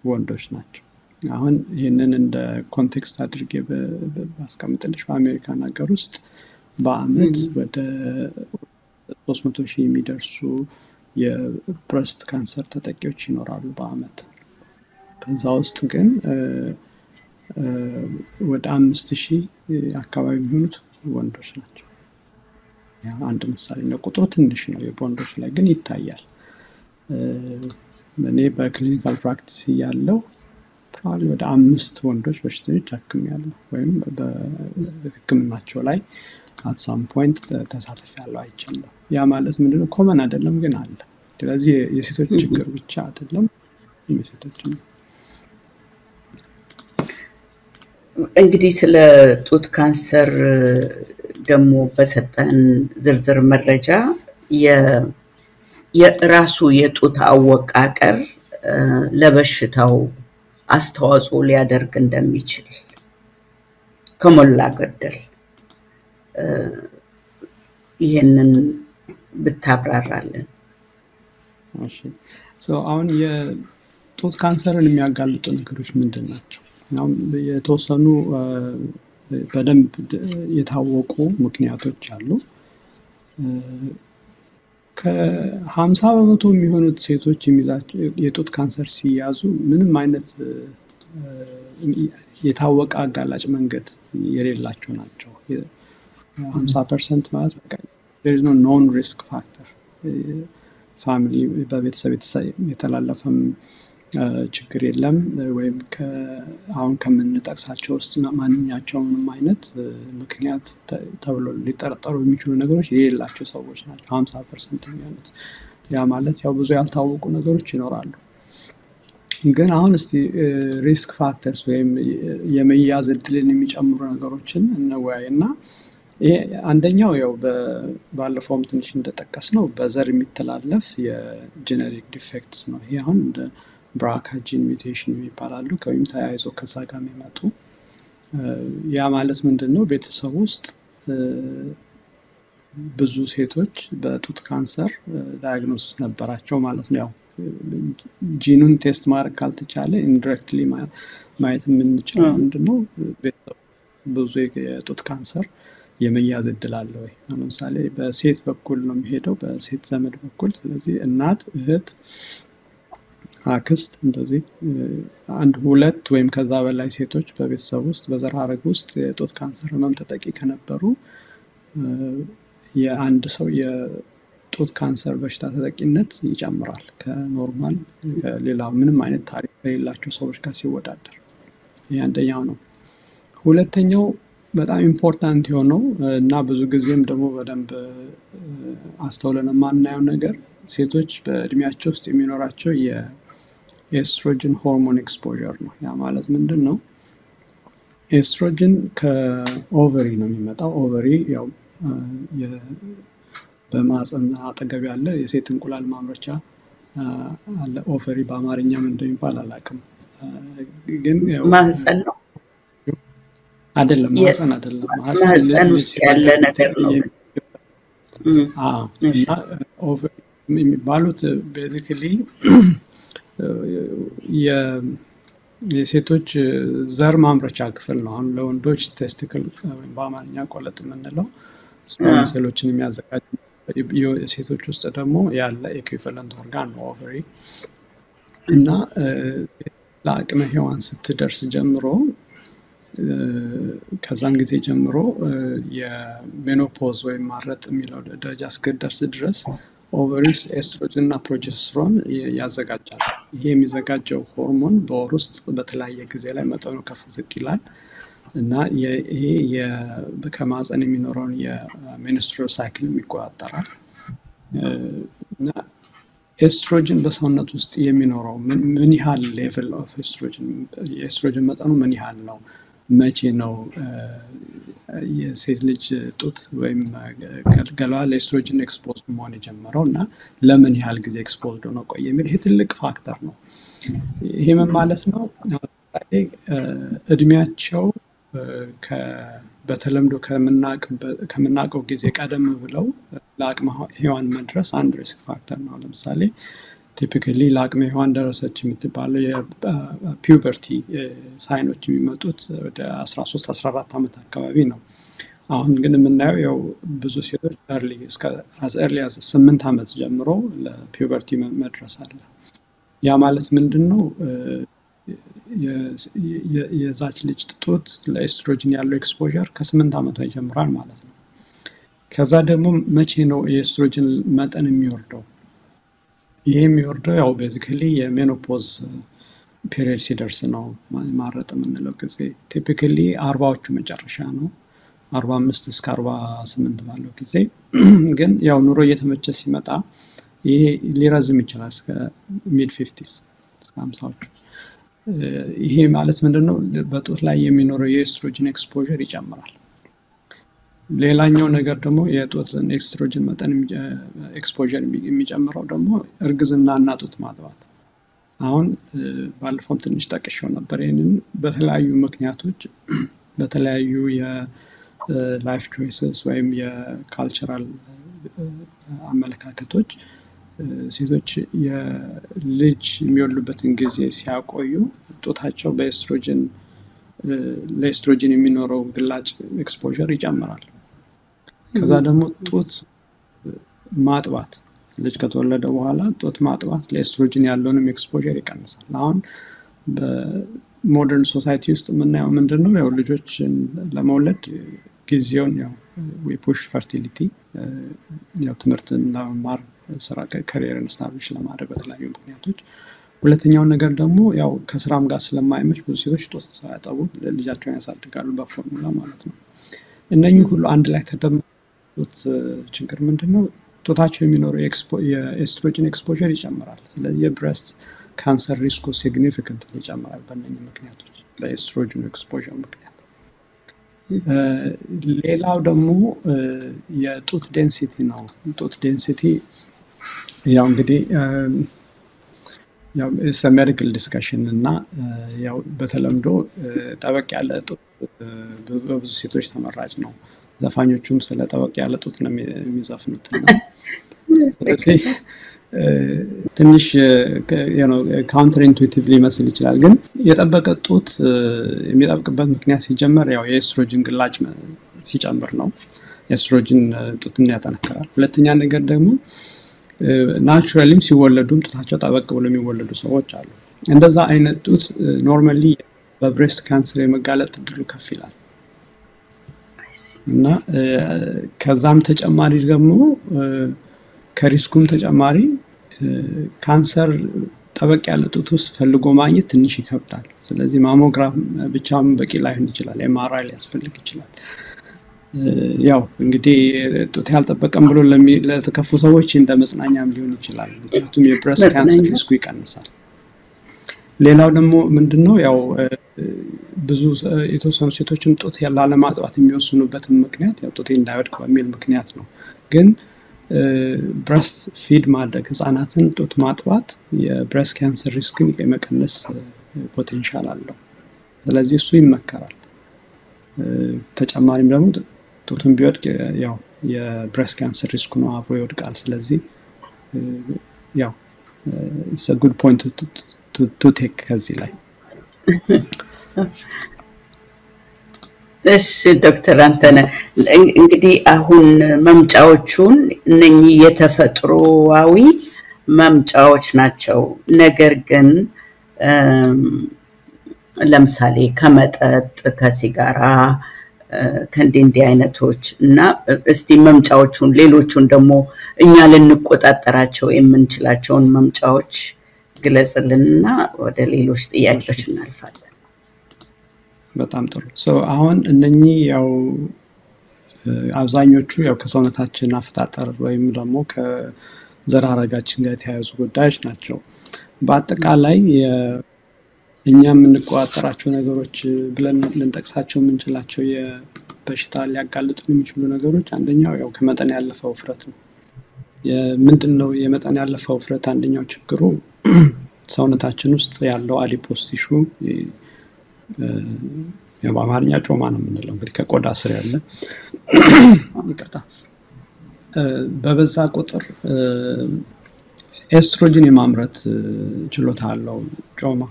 ወንዶች ናቸው። አሁን ይህንን እንደ ኮንቴክስት አድርጌ ባስቀምጥልሽ በአሜሪካን ሀገር ውስጥ በአመት ወደ 300,000 የሚደርሱ የብረስት ካንሰር ተጠቂዎች ይኖራሉ በአመት። ከዛ ውስጥ ግን ወደ 5000 አካባቢ የሚሆኑት ወንዶች ናቸው። ያ አንድ ምሳሌ ነው። ቁጥሩ ትንሽ ነው የወንዶች ላይ ግን ይታያል። እኔ በክሊኒካል ፕራክቲስ ያለው ፕሮባብሊ ወደ 5 ወንዶች በሽተኞች አክሜያለሁ ወይም በህክምናቸው ላይ at some point ተሳትፌያለሁ አይቻለሁ። ያ ማለት ምንድነው ኮመን አይደለም ግን አለ። ስለዚህ የሴቶች ችግር ብቻ አይደለም የሴቶችም። እንግዲህ ስለ ጡት ካንሰር ደግሞ በሰጠን ዝርዝር መረጃ የራሱ የጡት አወቃቀር ለበሽታው አስተዋጽኦ ሊያደርግ እንደሚችል ከሞላ ጎደል ይሄንን ብታብራራለን። እሺ አሁን የጡት ካንሰርን የሚያጋልጡ ነገሮች ምንድን ናቸው? አሁን የተወሰኑ በደንብ የታወቁ ምክንያቶች አሉ። ከ50% የሚሆኑት ሴቶች የጡት ካንሰር ሲያዙ ምንም አይነት የታወቀ አጋላጭ መንገድ የሌላቸው ናቸው። 50% ማለት በቃ there is no known risk factor ፋሚሊ በቤተሰብ የተላለፈም ችግር የለም ወይም አሁን ከምንጠቅሳቸው ውስጥ ማንኛቸውም አይነት ምክንያት ተብሎ ሊጠረጠሩ የሚችሉ ነገሮች የሌላቸው ሰዎች ናቸው 50% የሚሆኑት። ያ ማለት ያው ብዙ ያልታወቁ ነገሮች ይኖራሉ። ግን አሁን እስቲ ሪስክ ፋክተርስ ወይም የመያዝ እድልን የሚጨምሩ ነገሮችን እንወያይና አንደኛው ያው ባለፈውም ትንሽ እንደጠቀስነው በዘር የሚተላለፍ የጄኔቲክ ዲፌክትስ ነው። ይሄ አሁን እንደ BRCA gene mutation የሚባላሉ ከወይም ተያይዞ ከዛ ጋር የሚመጡ ያ ማለት ምንድነው ቤተሰብ ውስጥ ብዙ ሴቶች በጡት ካንሰር ዳያግኖስ ነበራቸው ማለት ነው። ያው ጂኑን ቴስት ማድረግ ካልተቻለ ኢንዳይሬክትሊ ማየት የምንችለው ምንድነው ቤተሰብ ብዙ የጡት ካንሰር የመያዝ እድል አለ ወይ? ለምሳሌ በሴት በኩል ነው የሚሄደው በሴት ዘመድ በኩል። ስለዚህ እናት፣ እህት፣ አክስት እንደዚህ አንድ ሁለት ወይም ከዛ በላይ ሴቶች በቤተሰብ ውስጥ በዘር ሐረግ ውስጥ የጡት ካንሰር ህመም ተጠቂ ከነበሩ የአንድ ሰው የጡት ካንሰር በሽታ ተጠቂነት ይጨምራል ከኖርማል ሌላ ምንም አይነት ታሪክ የሌላቸው ሰዎች ጋር ሲወዳደር። ይሄ አንደኛው ነው። ሁለተኛው በጣም ኢምፖርታንት የሆነው እና ብዙ ጊዜም ደግሞ በደንብ አስተውለን የማናየው ነገር ሴቶች በእድሜያቸው ውስጥ የሚኖራቸው የኤስትሮጅን ሆርሞን ኤክስፖዠር ነው። ያ ማለት ምንድነው? ኤስትሮጅን ከኦቨሪ ነው የሚመጣው። ኦቨሪ ያው በማህፀን አጠገብ ያለ የሴት እንቁላል ማምረቻ አለ። ኦቨሪ በአማርኛ ምን እንደሚባል አላውቅም። ግን ማህፀን ነው አይደለም፣ ማህፀን አይደለም። ማህፀን ውስጥ ያለ ነገር ነው። እና ኦቨሪ የሚባሉት ቤዚክሊ የሴቶች ዘር ማምረቻ ክፍል ነው። አሁን ለወንዶች ቴስቲክል ወይም በአማርኛ ቆለጥ የምንለው ስፐርም ሴሎችን የሚያዘጋጅ፣ የሴቶች ውስጥ ደግሞ ያለ ኢኩይቫለንት ኦርጋን ነው ኦቨሪ። እና ለአቅመ ሔዋን ስትደርስ ጀምሮ ከዛን ጊዜ ጀምሮ የሜኖፖዝ ወይም ማረጥ የሚለው ደረጃ እስክትደርስ ድረስ ኦቨሪስ ኤስትሮጅን እና ፕሮጀስትሮን ያዘጋጃል። ይሄ የሚዘጋጀው ሆርሞን በወር ውስጥ በተለያየ ጊዜ ላይ መጠኑ ከፍ ዝቅ ይላል እና ይሄ ከማህፀን የሚኖረውን የሜንስትሩዋል ሳይክል ይቆጣጠራል። እና ኤስትሮጅን በሰውነት ውስጥ የሚኖረው ምን ያህል ሌቭል ኦፍ ኤስትሮጅን የኤስትሮጅን መጠኑ ምን ያህል ነው፣ መቼ ነው የሴት ልጅ ጡት ወይም ገላዋ ለኤስትሮጅን ኤክስፖዝ መሆን የጀመረው እና ለምን ያህል ጊዜ ኤክስፖዝድ ነው ቆየ የሚል ይሄ ትልቅ ፋክተር ነው። ይሄ ምን ማለት ነው? እድሜያቸው በተለምዶ ከምናውቀው ጊዜ ቀደም ብለው ለአቅመ ሔዋን መድረስ አንድ ሪስክ ፋክተር ነው። ለምሳሌ ቲፒካሊ ለአቅመ ሔዋን ደረሰች የምትባለው የፒውበርቲ ሳይኖች የሚመጡት ወደ 13-14 ዓመት አካባቢ ነው። አሁን ግን የምናየው ያው ብዙ ሴቶች እስከ as early as 8 ዓመት ጀምሮ ለፒውበርቲ መድረስ አለ። ያ ማለት ምንድነው? የዛች ልጅ ጡት ለኤስትሮጅን ያለው ኤክስፖዠር ከ8 ዓመቷ ይጀምራል ማለት ነው። ከዛ ደግሞ መቼ ነው የኤስትሮጅን መጠን የሚወርደው? ይሄ የሚወርደው ያው ቤዚካሊ የሜኖፖዝ ፔሪየድ ሲደርስ ነው። ማረጥ የምንለው ጊዜ ቲፒካሊ 40ዎቹ መጨረሻ ነው፣ 45 እስከ 48 ባለው ጊዜ። ግን ያው ኑሮ እየተመቸ ሲመጣ ይሄ ሊረዝም ይችላል እስከ ሚድ 50s እስከ 50ዎቹ። ይሄ ማለት ምንድነው? በጡት ላይ የሚኖረው የኤስትሮጅን ኤክስፖዠር ይጨምራል። ሌላኛው ነገር ደግሞ የጡት ኤስትሮጅን መጠን ኤክስፖዠር የሚጨምረው ደግሞ እርግዝና እና ጡት ማጥባት። አሁን ባለፈውም ትንሽ ጠቅሼው ነበር። ይሄንን በተለያዩ ምክንያቶች በተለያዩ የላይፍ ቾይስስ ወይም የካልቸራል አመለካከቶች ሴቶች የልጅ የሚወልዱበትን ጊዜ ሲያቆዩ ጡታቸው ለኤስትሮጅን የሚኖረው ግላጭ ኤክስፖዠር ይጨምራል። ከዛ ደግሞ ጡት ማጥባት ልጅ ከተወለደ በኋላ ጡት ማጥባት ለኤስትሮጅን ያለውንም ኤክስፖዠር ይቀንሳል። አሁን በሞደርን ሶሳይቲ ውስጥ የምናየው ምንድነው? ያው ልጆችን ለመውለድ ጊዜውን ያው ፑሽ ፈርቲሊቲ ያው ትምህርትን ለመማር ስራ ካሪየርን ስታብሊሽ ለማድረግ በተለያዩ ምክንያቶች። ሁለተኛው ነገር ደግሞ ያው ከስራም ጋር ስለማይመች ብዙ ሴቶች ጡት ሳያጠቡ ልጃቸውን ያሳድጋሉ በፎርሙላ ማለት ነው። እነኚህ ሁሉ አንድ ላይ ተደምሮት ችግር ምንድነው? ጡታቸው የሚኖረው የኤስትሮጅን ኤክስፖዠር ይጨምራል። ስለዚህ የብሬስት ካንሰር ሪስኩ ሲግኒፊካንትሊ ይጨምራል በእነኚህ ምክንያቶች፣ በኤስትሮጅን ኤክስፖዠር ምክንያት። ሌላው ደግሞ የጡት ዴንሲቲ ነው። ጡት ዴንሲቲ ያው እንግዲህ ያው ሜዲካል ዲስከሽን እና ያው በተለምዶ ጠበቅ ያለ ጡት በብዙ ሴቶች ተመራጭ ነው። ዘፋኞቹም ስለ ጠበቅ ያለ ጡት ነው የሚዘፍኑት እና ስለዚህ ትንሽ ካውንተር ኢንቱዊቲቭ ሊመስል ይችላል። ግን የጠበቀ ጡት የሚጠብቅበት ምክንያት ሲጀመር ያው የኤስትሮጅን ግላጭ ሲጨምር ነው። ኤስትሮጅን ጡትን ያጠነክራል። ሁለተኛ ነገር ደግሞ ናቹራሊም ሲወለዱም ጡታቸው ጠበቅ ብሎ የሚወለዱ ሰዎች አሉ። እንደዛ አይነት ጡት ኖርማሊ በብሬስት ካንሰር የመጋለጥ እድሉ ከፍ ይላል እና ከዛም ተጨማሪ ደግሞ ከሪስኩም ተጨማሪ ካንሰር ጠበቅ ያለ ጡት ውስጥ ፈልጎ ማግኘት ትንሽ ይከብዳል። ስለዚህ ማሞግራፍ ብቻም በቂ ላይሆን ይችላል፣ ኤምአርአይ ሊያስፈልግ ይችላል። ያው እንግዲህ ጡት ያልጠበቀም ብሎ ለተከፉ ሰዎች እንደ መጽናኛም ሊሆን ይችላል፣ ምክንያቱም የብሬስት ካንሰር ሪስኩ ይቀንሳል። ሌላው ደግሞ ምንድነው? ያው ብዙ የተወሰኑ ሴቶችም ጡት ላለማጥባት የሚወስኑበት ምክንያት ያው ጡት እንዳይወድቅ በሚል ምክንያት ነው። ግን ብሬስት ፊድ ማድረግ ህፃናትን ጡት ማጥባት የብሬስት ካንሰር ሪስክን የመቀነስ ፖቴንሻል አለው። ስለዚህ እሱ ይመከራል። ተጨማሪም ደግሞ ጡቱን ቢወድቅ ያው የብሬስት ካንሰር ሪስኩ ነው አብሮ ይወድቃል። ስለዚህ ያው it's a good point to take ከዚህ ላይ። እሺ ዶክተር አንተነህ እንግዲህ አሁን መምጫዎቹን እነኚህ የተፈጥሮአዊ መምጫዎች ናቸው። ነገር ግን ለምሳሌ ከመጠጥ፣ ከሲጋራ፣ ከእንዲህ አይነቶች እና እስቲ መምጫዎቹን ሌሎቹን ደግሞ እኛ ልንቆጣጠራቸው የምንችላቸውን መምጫዎች ግለጽልንና ወደ ሌሎች ጥያቄዎች እናልፋለን። በጣም ጥሩ። አሁን እነኚህ ያው አብዛኞቹ ያው ከሰውነታችን አፈጣጠር ወይም ደግሞ ከዘር ሐረጋችን ጋር የተያያዙ ጉዳዮች ናቸው። በአጠቃላይ እኛ የምንቆጣጠራቸው ነገሮች ብለን ልንጠቅሳቸው የምንችላቸው የበሽታ ሊያጋልጡን የሚችሉ ነገሮች አንደኛው ያው ከመጠን ያለፈው ውፍረት ነው። ምንድነው የመጠን ያለፈው ውፍረት? አንደኛው ችግሩ ሰውነታችን ውስጥ ያለው አዲፖስ ቲሹ በአማርኛ ጮማ ነው የምንለው እንግዲህ ከቆዳ ስር ያለ ይቅርታ በበዛ ቁጥር ኤስትሮጅን የማምረት ችሎታ አለው ጮማ።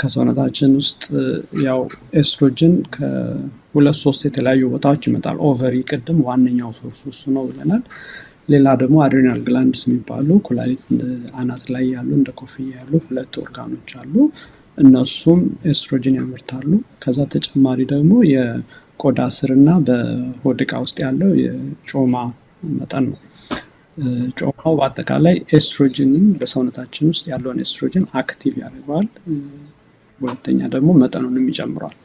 ከሰውነታችን ውስጥ ያው ኤስትሮጅን ከሁለት ሶስት የተለያዩ ቦታዎች ይመጣል። ኦቨሪ ቅድም ዋነኛው ሶርስ እሱ ነው ብለናል። ሌላ ደግሞ አድሬናል ግላንድስ የሚባሉ ኩላሊት አናት ላይ ያሉ እንደ ኮፍያ ያሉ ሁለት ኦርጋኖች አሉ። እነሱም ኤስትሮጅን ያመርታሉ። ከዛ ተጨማሪ ደግሞ የቆዳ ስርና በሆድ ዕቃ ውስጥ ያለው የጮማ መጠን ነው። ጮማው በአጠቃላይ ኤስትሮጅንን በሰውነታችን ውስጥ ያለውን ኤስትሮጅን አክቲቭ ያደርገዋል። ሁለተኛ ደግሞ መጠኑንም ይጨምራል።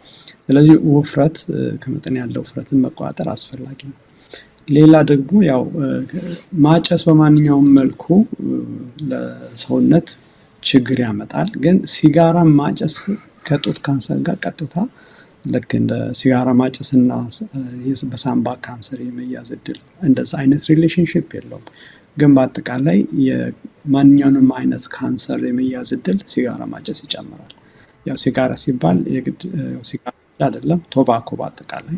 ስለዚህ ውፍረት ከመጠን ያለው ውፍረትን መቆጣጠር አስፈላጊ ነው። ሌላ ደግሞ ያው ማጨስ በማንኛውም መልኩ ለሰውነት ችግር ያመጣል። ግን ሲጋራ ማጨስ ከጡት ካንሰር ጋር ቀጥታ ልክ እንደ ሲጋራ ማጨስና በሳምባ ካንሰር የመያዝ እድል እንደዛ አይነት ሪሌሽንሽፕ የለውም። ግን በአጠቃላይ የማንኛውንም አይነት ካንሰር የመያዝ እድል ሲጋራ ማጨስ ይጨምራል። ያው ሲጋራ ሲባል የግድ ሲጋራ አይደለም፣ ቶባኮ በአጠቃላይ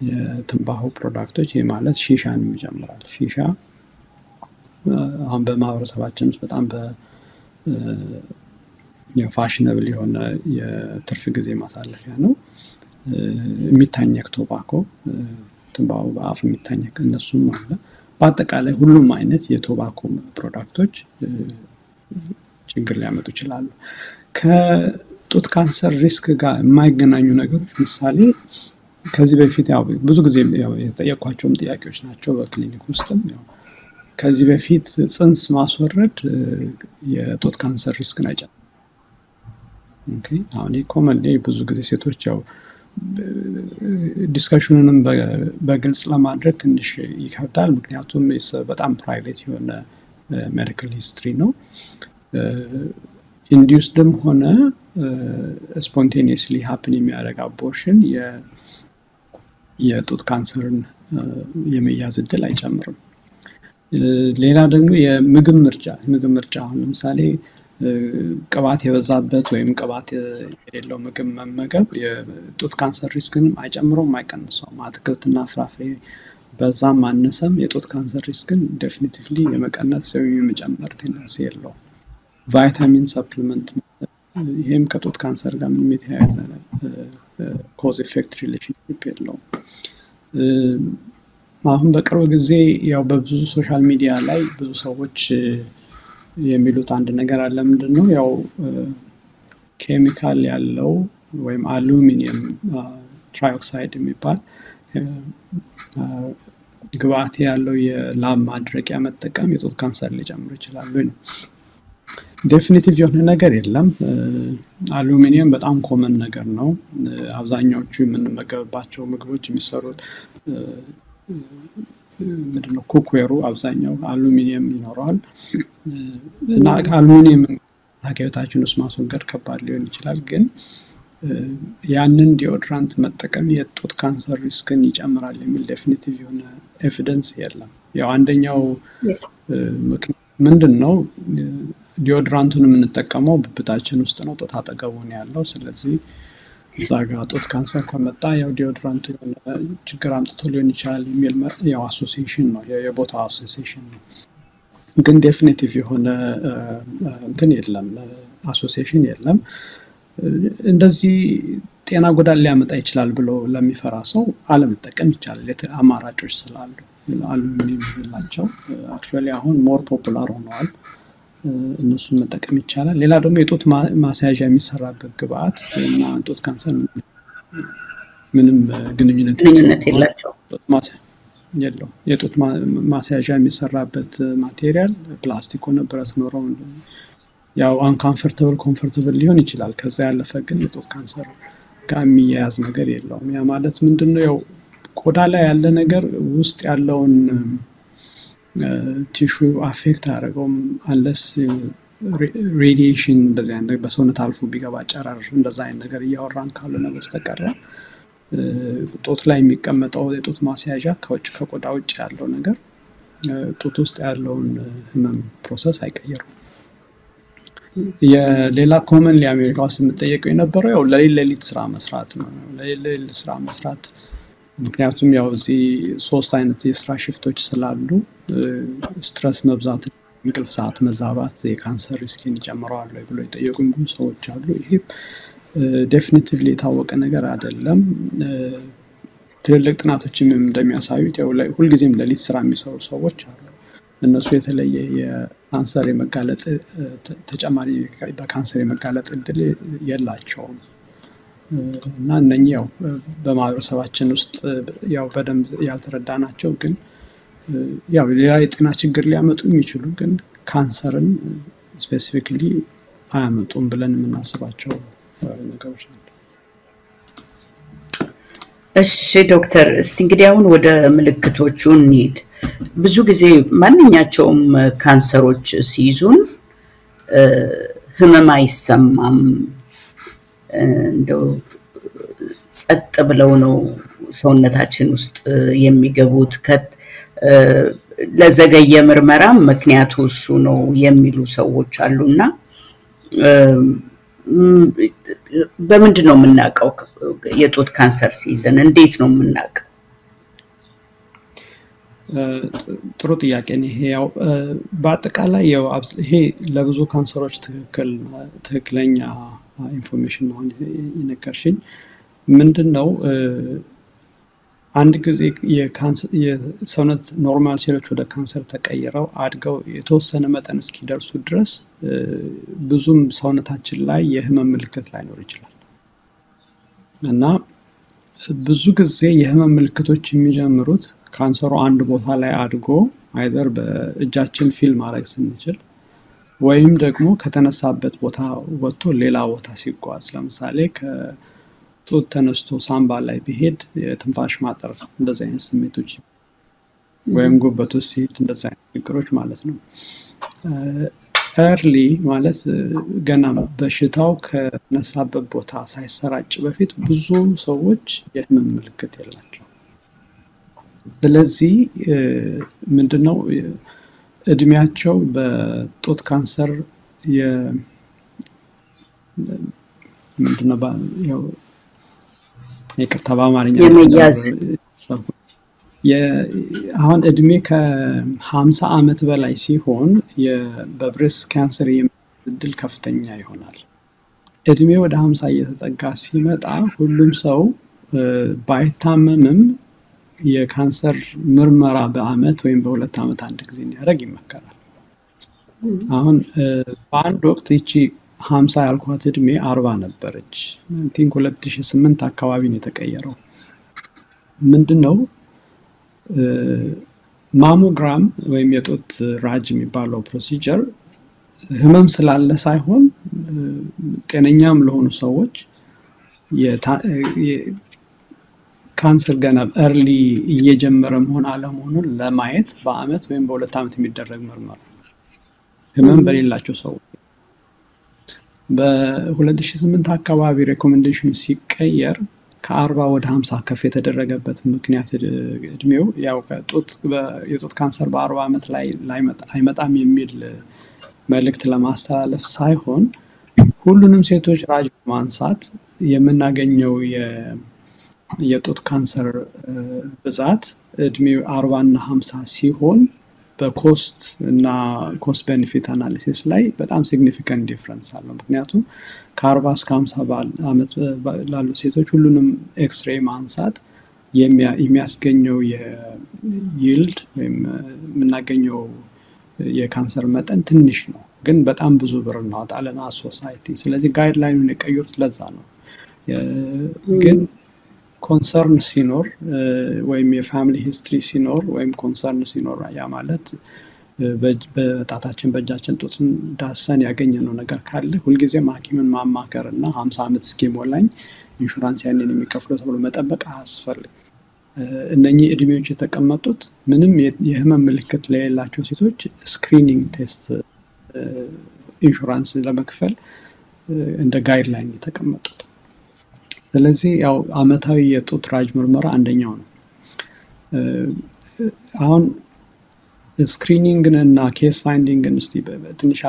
የትንባሆ ፕሮዳክቶች ይህ ማለት ሺሻንም ይጨምራል። ሺሻ አሁን በማህበረሰባችን ውስጥ በጣም ፋሽነብል የሆነ የትርፍ ጊዜ ማሳለፊያ ነው። የሚታኘክ ቶባኮ ትንባሆ በአፍ የሚታኘክ እነሱም አለ። በአጠቃላይ ሁሉም አይነት የቶባኮ ፕሮዳክቶች ችግር ሊያመጡ ይችላሉ። ከጡት ካንሰር ሪስክ ጋር የማይገናኙ ነገሮች ምሳሌ ከዚህ በፊት ያው ብዙ ጊዜ የተጠየኳቸውም ጥያቄዎች ናቸው በክሊኒክ ውስጥም ከዚህ በፊት ጽንስ ማስወረድ የጡት ካንሰር ሪስክን አይጨምርም። ኦኬ አሁን ኮመንሊ ብዙ ጊዜ ሴቶች ያው ዲስከሽኑንም በግልጽ ለማድረግ ትንሽ ይከብዳል። ምክንያቱም በጣም ፕራይቬት የሆነ ሜዲካል ሂስትሪ ነው። ኢንዲዩስድም ሆነ ስፖንቴኒየስሊ ሃፕን የሚያደርግ አቦርሽን የጡት ካንሰርን የመያዝ እድል አይጨምርም። ሌላ ደግሞ የምግብ ምርጫ አሁን ለምሳሌ ቅባት የበዛበት ወይም ቅባት የሌለው ምግብ መመገብ የጡት ካንሰር ሪስክንም አይጨምረውም አይቀንሰውም። አትክልትና ፍራፍሬ በዛም ማነሰም የጡት ካንሰር ሪስክን ዴፊኒቲቭሊ የመቀነስ ወይም የመጨመር ቴንደንሲ የለውም። ቫይታሚን ሰፕሊመንት ይሄም ከጡት ካንሰር ጋር ምንም የተያያዘ ኮዝ ኢፌክት ሪሌሽንሺፕ የለውም። አሁን በቅርብ ጊዜ ያው በብዙ ሶሻል ሚዲያ ላይ ብዙ ሰዎች የሚሉት አንድ ነገር አለ። ምንድነው ያው ኬሚካል ያለው ወይም አሉሚኒየም ትራይኦክሳይድ የሚባል ግብአት ያለው የላብ ማድረቂያ መጠቀም የጡት ካንሰር ሊጨምር ይችላል። ዴፊኒቲቭ የሆነ ነገር የለም። አሉሚኒየም በጣም ኮመን ነገር ነው። አብዛኛዎቹ የምንመገብባቸው ምግቦች የሚሰሩት ምንድነው ኩክዌሩ አብዛኛው አሉሚኒየም ይኖረዋል እና አሉሚኒየም ታውቂያታችን ውስጥ ማስወገድ ከባድ ሊሆን ይችላል። ግን ያንን ዲኦድራንት መጠቀም የጡት ካንሰር ሪስክን ይጨምራል የሚል ዴፊኒቲቭ የሆነ ኤቪደንስ የለም። ያው አንደኛው ምንድነው ዲኦድራንቱን የምንጠቀመው ብብታችን ውስጥ ነው፣ ጡት አጠገቡ ነው ያለው። ስለዚህ እዛ ጋር ጡት ካንሰር ከመጣ ያው ዲኦድራንቱ የሆነ ችግር አምጥቶ ሊሆን ይችላል የሚል ያው አሶሲዬሽን ነው፣ የቦታ አሶሲዬሽን ነው። ግን ዴፊኒቲቭ የሆነ እንትን የለም፣ አሶሲዬሽን የለም። እንደዚህ ጤና ጎዳና ሊያመጣ ይችላል ብሎ ለሚፈራ ሰው አለመጠቀም ይቻላል። አማራጮች ስላሉ አሉሚኒየም የላቸው አክቹዋሊ አሁን ሞር ፖፑላር ሆነዋል። እነሱን መጠቀም ይቻላል። ሌላ ደግሞ የጡት ማስያዣ የሚሰራበት ግብአት እና ጡት ካንሰር ምንም ግንኙነት የላቸው የለው። የጡት ማስያዣ የሚሰራበት ማቴሪያል ፕላስቲክ ሆነ ብረት ኖረው ያው አንኮምፎርታብል ኮምፎርታብል ሊሆን ይችላል። ከዛ ያለፈ ግን የጡት ካንሰር ጋር የሚያያዝ ነገር የለውም። ያ ማለት ምንድነው ያው ቆዳ ላይ ያለ ነገር ውስጥ ያለውን ቲሹ አፌክት አያደርገውም አንለስ ሬዲዬሽን እንደዚህ አይነት በሰውነት አልፎ ቢገባ ጨረር እንደዛ አይነት ነገር እያወራን ካልሆነ በስተቀር ጡት ላይ የሚቀመጠው የጡት ማስያዣ ከቆዳ ውጭ ያለው ነገር ጡት ውስጥ ያለውን ህመም ፕሮሰስ አይቀየርም። የሌላ ኮመንሊ አሜሪካ ውስጥ የምጠየቀው የነበረው ያው ለሌሊት ስራ መስራት ነው። ለሌሊት ስራ መስራት ምክንያቱም ያው እዚህ 3 አይነት የስራ ሽፍቶች ስላሉ ስትረስ መብዛት፣ እንቅልፍ ሰዓት መዛባት የካንሰር ሪስክን ይጨምራል ብሎ የጠየቁኝ ብዙ ሰዎች አሉ። ይሄ ዴፊኒቲቭሊ የታወቀ ነገር አይደለም። ትልልቅ ጥናቶችም እንደሚያሳዩት ያው ሁልጊዜም ለሊት ስራ የሚሰሩ ሰዎች አሉ። እነሱ የተለየ ካንሰር የመጋለጥ ተጨማሪ በካንሰር የመጋለጥ እድል የላቸውም እና እነኚህ ያው በማህበረሰባችን ውስጥ ያው በደንብ ያልተረዳናቸው ግን ያው ሌላ የጤና ችግር ሊያመጡ የሚችሉ ግን ካንሰርን ስፔሲፊካሊ አያመጡም ብለን የምናስባቸው ነገሮች ናቸው። እሺ ዶክተር፣ እስቲ እንግዲህ አሁን ወደ ምልክቶቹ እንሂድ። ብዙ ጊዜ ማንኛቸውም ካንሰሮች ሲይዙን ህመም አይሰማም፣ እንደው ጸጥ ብለው ነው ሰውነታችን ውስጥ የሚገቡት። ለዘገየ ምርመራ ምክንያቱ እሱ ነው የሚሉ ሰዎች አሉና በምንድን ነው የምናውቀው የጡት ካንሰር ሲይዘን? እንዴት ነው የምናውቀው? ጥሩ ጥያቄ ነው ይሄ። ያው በአጠቃላይ ያው ይሄ ለብዙ ካንሰሮች ትክክለኛ ኢንፎርሜሽን ነው የነገርሽኝ። ምንድነው አንድ ጊዜ የሰውነት ኖርማል ሴሎች ወደ ካንሰር ተቀይረው አድገው የተወሰነ መጠን እስኪደርሱ ድረስ ብዙም ሰውነታችን ላይ የህመም ምልክት ላይኖር ይችላል እና ብዙ ጊዜ የህመም ምልክቶች የሚጀምሩት ካንሰሩ አንድ ቦታ ላይ አድጎ አይደር በእጃችን ፊል ማድረግ ስንችል ወይም ደግሞ ከተነሳበት ቦታ ወጥቶ ሌላ ቦታ ሲጓዝ፣ ለምሳሌ ጡት ተነስቶ ሳምባ ላይ ቢሄድ የትንፋሽ ማጠር እንደዚህ አይነት ስሜቶች ወይም ጉበት ውስጥ ሲሄድ እንደዚህ አይነት ችግሮች ማለት ነው። ኤርሊ ማለት ገና በሽታው ከነሳበት ቦታ ሳይሰራጭ በፊት ብዙ ሰዎች የህመም ምልክት የላቸው። ስለዚህ ምንድነው እድሜያቸው በጡት ካንሰር ምንድነው ያው ይቅርታ በአማርኛ አሁን እድሜ ከ50 ዓመት በላይ ሲሆን በብሬስት ካንሰር የምድል ከፍተኛ ይሆናል። እድሜ ወደ 50 እየተጠጋ ሲመጣ ሁሉም ሰው ባይታመምም የካንሰር ምርመራ በአመት ወይም በሁለት ዓመት አንድ ጊዜ እንዲያደርግ ይመከራል። አሁን በአንድ ወቅት እቺ 50 ያልኳት እድሜ 40 ነበረች። ቲንክ 2008 አካባቢ ነው የተቀየረው። ምንድነው ማሞግራም ወይም የጡት ራጅ የሚባለው ፕሮሲጀር ህመም ስላለ ሳይሆን ጤነኛም ለሆኑ ሰዎች ካንሰር ገና ኤርሊ እየጀመረ መሆን አለመሆኑን ለማየት በአመት ወይም በሁለት ዓመት የሚደረግ ምርመራ ህመም በሌላቸው ሰዎች በ2008 አካባቢ ሬኮሜንዴሽኑ ሲቀየር ከ40 ወደ 50 ከፍ የተደረገበት ምክንያት እድሜው ያው የጡት ካንሰር በ40 ዓመት ላይ አይመጣም የሚል መልእክት ለማስተላለፍ ሳይሆን ሁሉንም ሴቶች ራጅ ማንሳት የምናገኘው የጡት ካንሰር ብዛት እድሜው 40 እና 50 ሲሆን በኮስት እና ኮስት ቤኔፊት አናሊሲስ ላይ በጣም ሲግኒፊካንት ዲፈረንስ አለው። ምክንያቱም ከ40 እስከ 50 ዓመት ላሉ ሴቶች ሁሉንም ኤክስሬይ ማንሳት የሚያስገኘው የይልድ ወይም የምናገኘው የካንሰር መጠን ትንሽ ነው፣ ግን በጣም ብዙ ብር እናወጣለን ሶሳይቲ። ስለዚህ ጋይድላይኑን የቀየሩት ለዛ ነው። ግን ኮንሰርን ሲኖር ወይም የፋሚሊ ሂስትሪ ሲኖር ወይም ኮንሰርን ሲኖር ያ ማለት በጣታችን በእጃችን ጡትን ዳሰን ያገኘነው ነገር ካለ ሁልጊዜም ሐኪምን ማማከር እና 50 ዓመት እስኪሞላኝ ኢንሹራንስ ያንን የሚከፍለው ተብሎ መጠበቅ አያስፈልግም። እነኚህ እድሜዎች የተቀመጡት ምንም የህመም ምልክት ለሌላቸው ሴቶች ስክሪኒንግ ቴስት ኢንሹራንስ ለመክፈል እንደ ጋይድላይን የተቀመጡት። ስለዚህ ያው አመታዊ የጡት ራጅ ምርመራ አንደኛው ነው። አሁን ስክሪኒንግ እና ኬስ ፋይንዲንግን እስቲ ትንሽ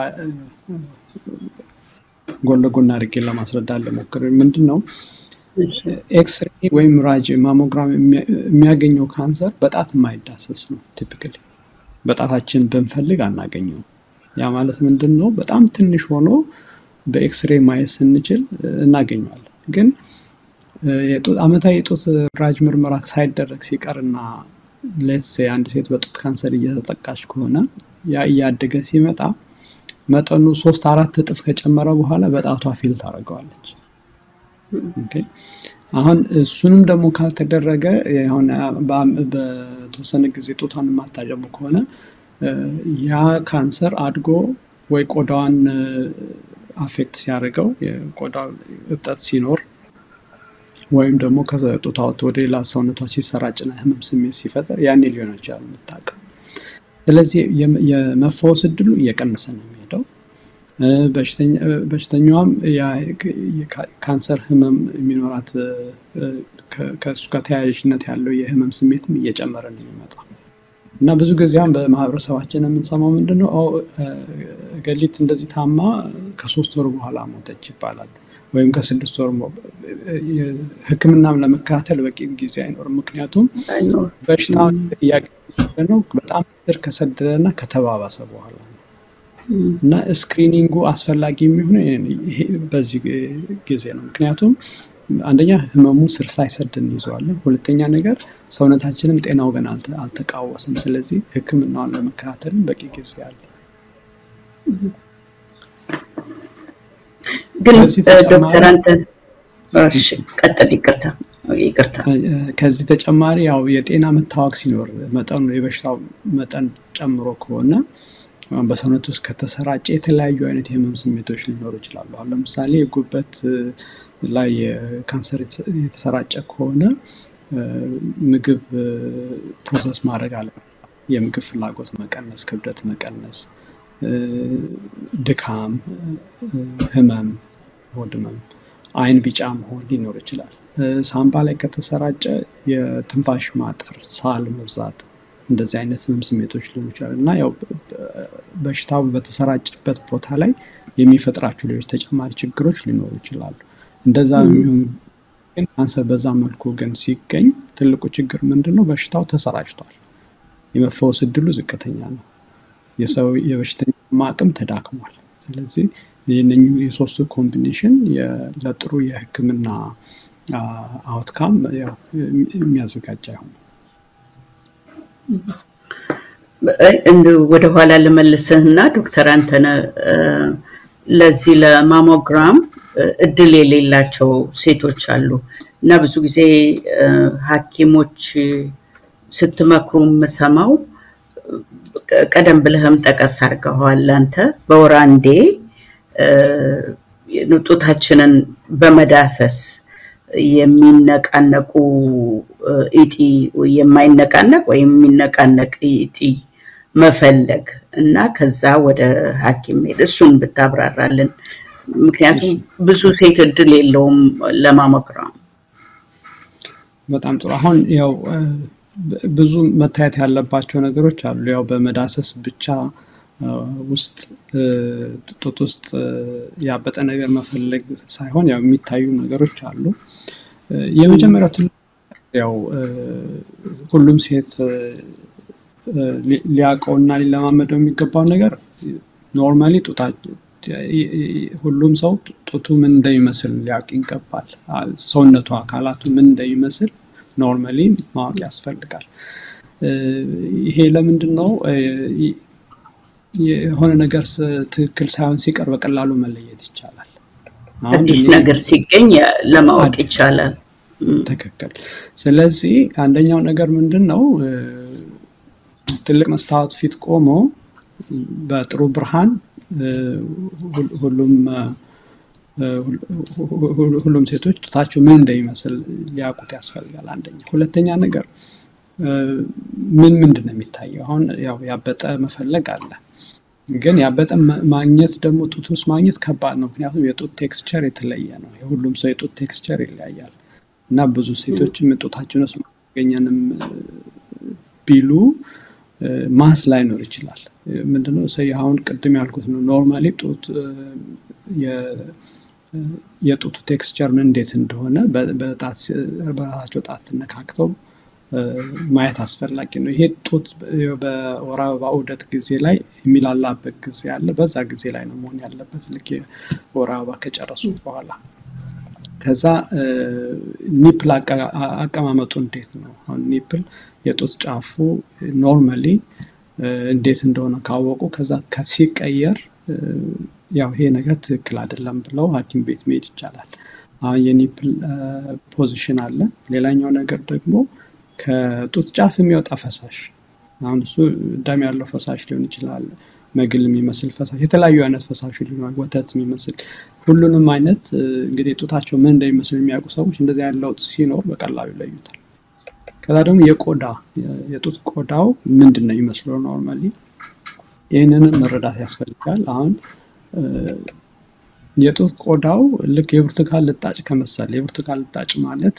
ጎን ለጎን አድርጌ ለማስረዳት ልሞክር። ምንድነው ኤክስሬይ ወይም ራጅ ማሞግራም የሚያገኘው ካንሰር በጣት የማይዳሰስ ነው። ቲፒካሊ በጣታችን ብንፈልግ አናገኘው። ያ ማለት ምንድነው በጣም ትንሽ ሆኖ በኤክስሬይ ማየት ስንችል እናገኘዋለን። ግን አመታዊ የጡት ራጅ ምርመራ ሳይደረግ ሲቀርና ሌትስ ሴይ አንድ ሴት በጡት ካንሰር እየተጠቃች ከሆነ ያ እያደገ ሲመጣ መጠኑ 3-4 እጥፍ ከጨመረ በኋላ በጣቷ ፊል ታደርገዋለች። ኦኬ አሁን እሱንም ደግሞ ካልተደረገ አሁን በተወሰነ ጊዜ ጡቷን ማታጀቡ ከሆነ ያ ካንሰር አድጎ ወይ ቆዳዋን አፌክት ሲያደርገው የቆዳ እብጠት ሲኖር ወይም ደግሞ ከጡቷ ወደ ሌላ ሰውነቷ ሲሰራጭና ህመም ስሜት ሲፈጠር ያኔ ሊሆን ይችላል የምታውቀው። ስለዚህ የመፈወስ እድሉ እየቀነሰ ነው የሚሄደው። በሽተኛዋም ካንሰር ህመም የሚኖራት ከሱ ጋር ተያያዥነት ያለው የህመም ስሜትም እየጨመረ ነው የሚመጣው እና ብዙ ጊዜ አሁን በማህበረሰባችን የምንሰማው ምንድነው ገሊት እንደዚህ ታማ ከ3 ወር በኋላ ሞተች ይባላል ወይም ከ6 ወር ህክምናም ለመከታተል በቂ ጊዜ አይኖርም። ምክንያቱም በሽታው ያገኘው በጣም ስር ከሰደደና ከተባባሰ በኋላ እና ስክሪኒንጉ አስፈላጊ የሚሆነው ይሄ በዚህ ጊዜ ነው። ምክንያቱም አንደኛ ህመሙ ስር ሳይሰድ እንይዘዋለን፣ ሁለተኛ ነገር ሰውነታችንም ጤናው ገና አልተቃወሰም። ስለዚህ ህክምናውን ለመከታተል በቂ ጊዜ አለ። ግን ዶክተር አንተ እሺ ቀጥል። ይቅርታ ከዚህ ተጨማሪ ያው የጤና መታወክ ሲኖር መጠኑ የበሽታው መጠን ጨምሮ ከሆነ በሰውነት ውስጥ ከተሰራጨ የተለያዩ አይነት የህመም ስሜቶች ሊኖሩ ይችላሉ። አሁን ለምሳሌ የጉበት ላይ ካንሰር የተሰራጨ ከሆነ ምግብ ፕሮሰስ ማድረግ አለ፣ የምግብ ፍላጎት መቀነስ፣ ክብደት መቀነስ፣ ድካም፣ ህመም፣ ሆድ ህመም፣ አይን ቢጫ መሆን ሊኖር ይችላል። ሳምባ ላይ ከተሰራጨ የትንፋሽ ማጠር፣ ሳል መብዛት፣ እንደዚህ አይነት ህመም ስሜቶች ሊኖሩ ይችላሉ እና ያው በሽታው በተሰራጨበት ቦታ ላይ የሚፈጥራቸው ሌሎች ተጨማሪ ችግሮች ሊኖሩ ይችላሉ። እንደዛ የሚሆን ግን ካንሰር በዛ መልኩ ግን ሲገኝ ትልቁ ችግር ምንድነው? በሽታው ተሰራጭቷል፣ የመፈወስ እድሉ ዝቅተኛ ነው፣ የበሽተኛ አቅም ተዳክሟል። ስለዚህ የነኚህ የሶስቱ ኮምቢኔሽን ለጥሩ የህክምና አውትካም ያው የሚያዘጋጅ አይሆንም። ወደ ኋላ ልመልስህና ዶክተር አንተነ ለዚህ ለማሞግራም እድል የሌላቸው ሴቶች አሉ እና ብዙ ጊዜ ሐኪሞች ስትመክሩ መሰማው ቀደም ብለህም ጠቀስ አድርገዋል አንተ በወር አንዴ ጡታችንን በመዳሰስ የሚነቃነቁ ኢቲ የማይነቃነቅ ወይ የሚነቃነቅ ኢቲ መፈለግ እና ከዛ ወደ ሐኪም ሄድ እሱን ብታብራራልን። ምክንያቱም ብዙ ሴት እድል የለውም ለማሞግራም። በጣም ጥሩ። አሁን ያው ብዙ መታየት ያለባቸው ነገሮች አሉ። ያው በመዳሰስ ብቻ ውስጥ ጡት ውስጥ ያበጠ ነገር መፈለግ ሳይሆን ያው የሚታዩ ነገሮች አሉ። የመጀመሪያው ያው ሁሉም ሴት ሊያውቀውና ሊለማመደው የሚገባው ነገር ኖርማሊ ሁሉም ሰው ጡቱ ምን እንደሚመስል ሊያውቅ ይገባል። ሰውነቱ አካላቱ ምን እንደሚመስል ኖርማሊ ማወቅ ያስፈልጋል። ይሄ ለምንድነው የሆነ ነገር ትክክል ሳይሆን ሲቀር በቀላሉ መለየት ይቻላል። አዲስ ነገር ሲገኝ ለማወቅ ይቻላል። ትክክል። ስለዚህ አንደኛው ነገር ምንድነው ትልቅ መስታወት ፊት ቆሞ በጥሩ ብርሃን ሁሉም ሴቶች ጡታቸው ምን እንደሚመስል ሊያውቁት ያስፈልጋል። አንደኛ። ሁለተኛ ነገር ምንድነው የሚታየው? አሁን ያው ያበጠ መፈለግ አለ፣ ግን ያበጠ ማግኘት ደግሞ ጡት ውስጥ ማግኘት ከባድ ነው። ምክንያቱም የጡት ቴክስቸር የተለየ ነው። የሁሉም ሰው የጡት ቴክስቸር ይለያያል እና ብዙ ሴቶችም ጡታቸውን ውስጥ ማግኘንም ቢሉ ማስ ላይኖር ይችላል። ምንድነው አሁን ቅድም ያልኩት ነው። ኖርማሊ ጡት የጡት ቴክስቸር እንዴት እንደሆነ በራሳቸው ጣት ነካክተው ማየት አስፈላጊ ነው። ይሄ ጡት በወር አበባ ዑደት ጊዜ ላይ የሚላላበት ጊዜ አለ። በዛ ጊዜ ላይ ነው መሆን ያለበት፣ ልክ የወር አበባ ከጨረሱት በኋላ። ከዛ ኒፕል አቀማመጡ እንዴት ነው? አሁን ኒፕል የጡት ጫፉ ኖርማሊ እንዴት እንደሆነ ካወቁ ከዛ ሲቀየር ያው ይሄ ነገር ትክክል አይደለም ብለው ሐኪም ቤት መሄድ ይቻላል። አሁን የኒፕል ፖዚሽን አለ። ሌላኛው ነገር ደግሞ ከጡት ጫፍ የሚወጣ ፈሳሽ፣ አሁን እሱ ደም ያለው ፈሳሽ ሊሆን ይችላል፣ መግል የሚመስል ፈሳሽ፣ የተለያዩ አይነት ፈሳሽ ሊሆን ወተት የሚመስል ሁሉንም አይነት እንግዲህ ጡታቸው ምን እንደሚመስል የሚያውቁ ሰዎች እንደዚህ ያለ ለውጥ ሲኖር በቀላሉ ይለዩታል። ከዛ ደግሞ የጡት ቆዳው ምንድነው ይመስለው ኖርማሊ ይሄንን መረዳት ያስፈልጋል። አሁን የጡት ቆዳው ልክ የብርቱካን ልጣጭ ከመሰለ የብርቱካን ልጣጭ ማለት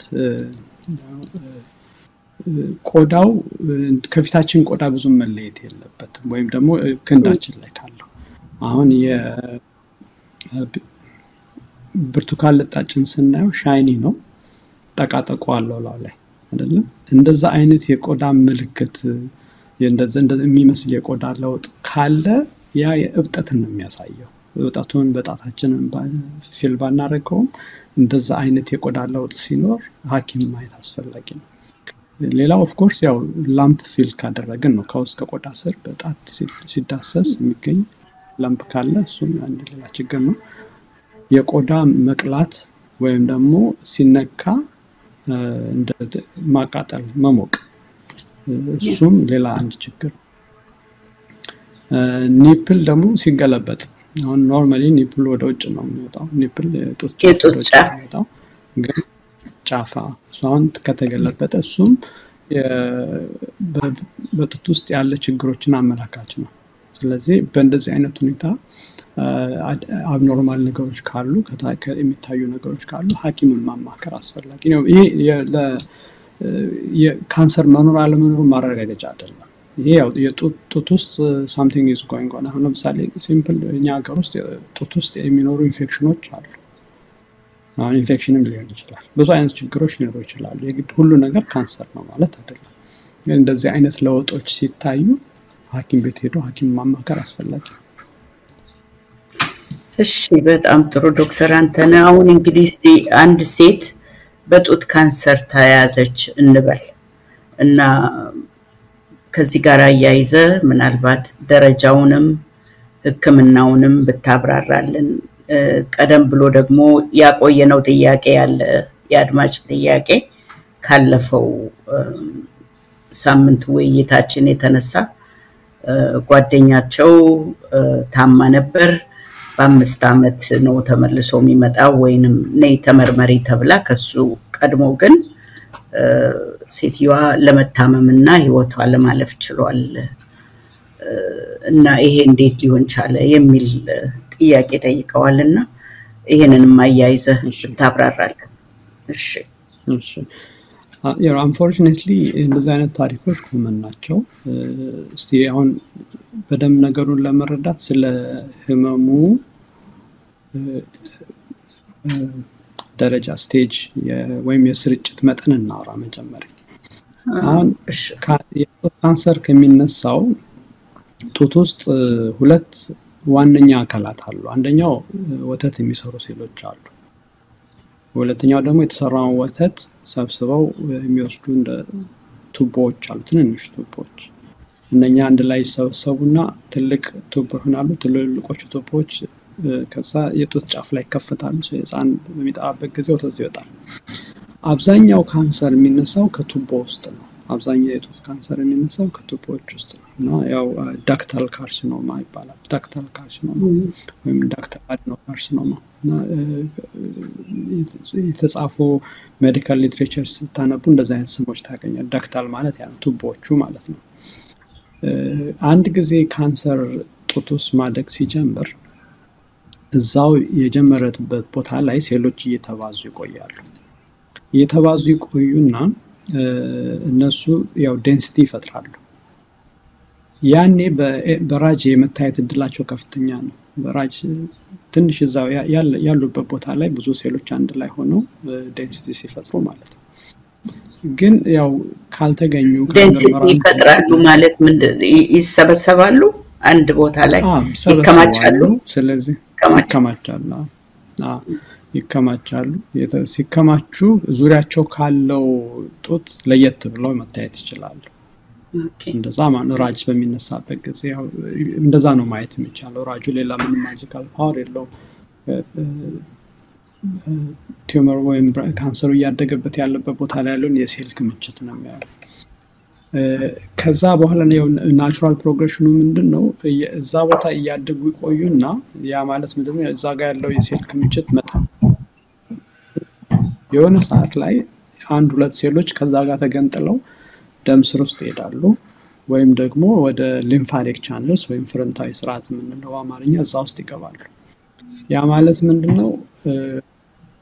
ቆዳው ከፊታችን ቆዳ ብዙ መለየት የለበትም ወይም ደግሞ ክንዳችን ላይ ካለው አሁን የብርቱካን ልጣጭን ስናየው ሻይኒ ነው ጠቃጠቆ አለው ላይ አይደለም እንደዛ አይነት የቆዳ ምልክት እንደዛ የሚመስል የቆዳ ለውጥ ካለ ያ የእብጠትን ነው የሚያሳየው። እብጠቱን በጣታችን ፊል ባናረገውም እንደዛ አይነት የቆዳ ለውጥ ሲኖር ሐኪም ማየት አስፈላጊ ነው። ሌላው ኦፍ ኮርስ ያው ላምፕ ፊል ካደረግን ነው ከውስጥ ከቆዳ ስር በጣት ሲዳሰስ የሚገኝ ላምፕ ካለ እሱም አንድ ሌላ ችግር ነው። የቆዳ መቅላት ወይም ደግሞ ሲነካ እንደ ማቃጠል መሞቅ እሱም ሌላ አንድ ችግር። ኒፕል ደግሞ ሲገለበጥ አሁን ኖርማሊ ኒፕል ወደ ውጭ ነው የሚወጣው። ኒፕል ጡት ጫፍ ነው የሚወጣው ግን ጫፋ እሷን ከተገለበጠ እሱም በጡት ውስጥ ያለ ችግሮችን አመላካች ነው። ስለዚህ በእንደዚህ አይነት ሁኔታ አብኖርማል ነገሮች ካሉ የሚታዩ ነገሮች ካሉ ሐኪምን ማማከር አስፈላጊ ነው። ይሄ የካንሰር መኖር አለመኖር ማረጋገጫ አይደለም። ይሄ ያው የጡት ውስጥ something is going on። አሁን ለምሳሌ ሲምፕል እኛ ሀገር ውስጥ ጡት ውስጥ የሚኖሩ ኢንፌክሽኖች አሉ። አሁን ኢንፌክሽንም ሊሆን ይችላል፣ ብዙ አይነት ችግሮች ሊኖሩ ይችላሉ። የግድ ሁሉ ነገር ካንሰር ነው ማለት አይደለም። ግን እንደዚህ አይነት ለውጦች ሲታዩ ሐኪም ቤት ሄዶ ሐኪም ማማከር አስፈላጊ ነው። እሺ በጣም ጥሩ ዶክተር አንተነህ። አሁን እንግዲህ እስቲ አንድ ሴት በጡት ካንሰር ተያዘች እንበል እና ከዚህ ጋር ያይዘ ምናልባት ደረጃውንም ህክምናውንም ብታብራራልን። ቀደም ብሎ ደግሞ ያቆየነው ጥያቄ ያለ የአድማጭ ጥያቄ ካለፈው ሳምንት ውይይታችን የተነሳ ጓደኛቸው ታማ ነበር። በ5 አመት ነው ተመልሶ የሚመጣው ወይንም ነይ ተመርመሪ ተብላ ከሱ ቀድሞ ግን ሴትየዋ ለመታመምና ህይወቷ ለማለፍ ችሏል እና ይሄ እንዴት ሊሆን ቻለ የሚል ጥያቄ ጠይቀዋልና ይሄንንም አያይዘህ ታብራራለህ። እሺ unfortunately እንደዚህ አይነት ታሪኮች ኮመን ናቸው። እስቲ አሁን በደም ነገሩን ለመረዳት ስለ ህመሙ ደረጃ ስቴጅ ወይም የስርጭት መጠን እናውራ መጀመሪያ። አሁን ካንሰር ከሚነሳው ጡት ውስጥ ሁለት ዋነኛ አካላት አሉ። አንደኛው ወተት የሚሰሩ ሴሎች አሉ። ሁለተኛው ደግሞ የተሰራው ወተት ሰብስበው የሚወስዱ እንደ ቱቦዎች አሉ፣ ትንንሽ ቱቦዎች። እነኛ አንድ ላይ ሰበሰቡና ትልቅ ቱቦ ሆናሉ። ትልልቆቹ ቱቦዎች ከዛ የጡት ጫፍ ላይ ከፈታሉ። ህፃን በሚጣበት ጊዜ ወተት ይወጣል። አብዛኛው ካንሰር የሚነሳው ከቱቦ ውስጥ ነው። አብዛኛው የጡት ካንሰር የሚነሳው ከቱቦዎች ውስጥ ነው እና ያው ዳክታል ካርሲኖማ ይባላል። ዳክታል ካርሲኖማ ወይም ዳክታል አድኖካርሲኖማ እና የተጻፉ ሜዲካል ሊትሬቸር ስታነቡ እንደዛ አይነት ስሞች ታገኛለህ። ዳክታል ማለት ያ ቱቦዎቹ ማለት ነው። አንድ ጊዜ ካንሰር ጡት ውስጥ ማደግ ሲጀምር እዛው የጀመረበት ቦታ ላይ ሴሎች እየተባዙ ይቆያሉ። እየተባዙ ይቆዩና እነሱ ያው ዴንሲቲ ይፈጥራሉ። ያኔ በራጅ የመታየት እድላቸው ከፍተኛ ነው። በራጅ ትንሽ እዛው ያሉበት ቦታ ላይ ብዙ ሴሎች አንድ ላይ ሆነው ዴንሲቲ ሲፈጥሩ ማለት ነው። ግን ያው ካልተገኙ ዴንሲቲ ይፈጥራሉ ማለት ምንድን ይሰበሰባሉ አንድ ቦታ ላይ ይከማቻሉ። ስለዚህ ይከማቻሉ። ሲከማቹ ዙሪያቸው ካለው ጡት ለየት ብለው መታየት ይችላሉ። ኦኬ እንደዛ ማለት ራጅ በሚነሳበት ጊዜ ያው እንደዛ ነው ማየት የሚቻለው። ራጁ ሌላ ምንም ማጂካል ፓወር የለውም። ቲዩመር ወይም ካንሰሩ እያደገበት ያለበት ቦታ ላይ ያለውን የሴል ክምችት ነው የሚያየው። ከዛ በኋላ ነው ናቹራል ፕሮግሬሽኑ ምንድነው? እዛ ቦታ እያደጉ ይቆዩና ያ ማለት ምንድነው? እዛ ጋር ያለው የሴል ክምችት መጠን የሆነ ሰዓት ላይ አንድ ሁለት ሴሎች ከዛ ጋር ተገንጥለው ደም ስር ውስጥ ይሄዳሉ፣ ወይም ደግሞ ወደ ሊምፋቲክ ቻነልስ ወይም ፍረንታዊ ስርዓት የምንለው አማርኛ እዛ ውስጥ ይገባሉ። ያ ማለት ምንድነው?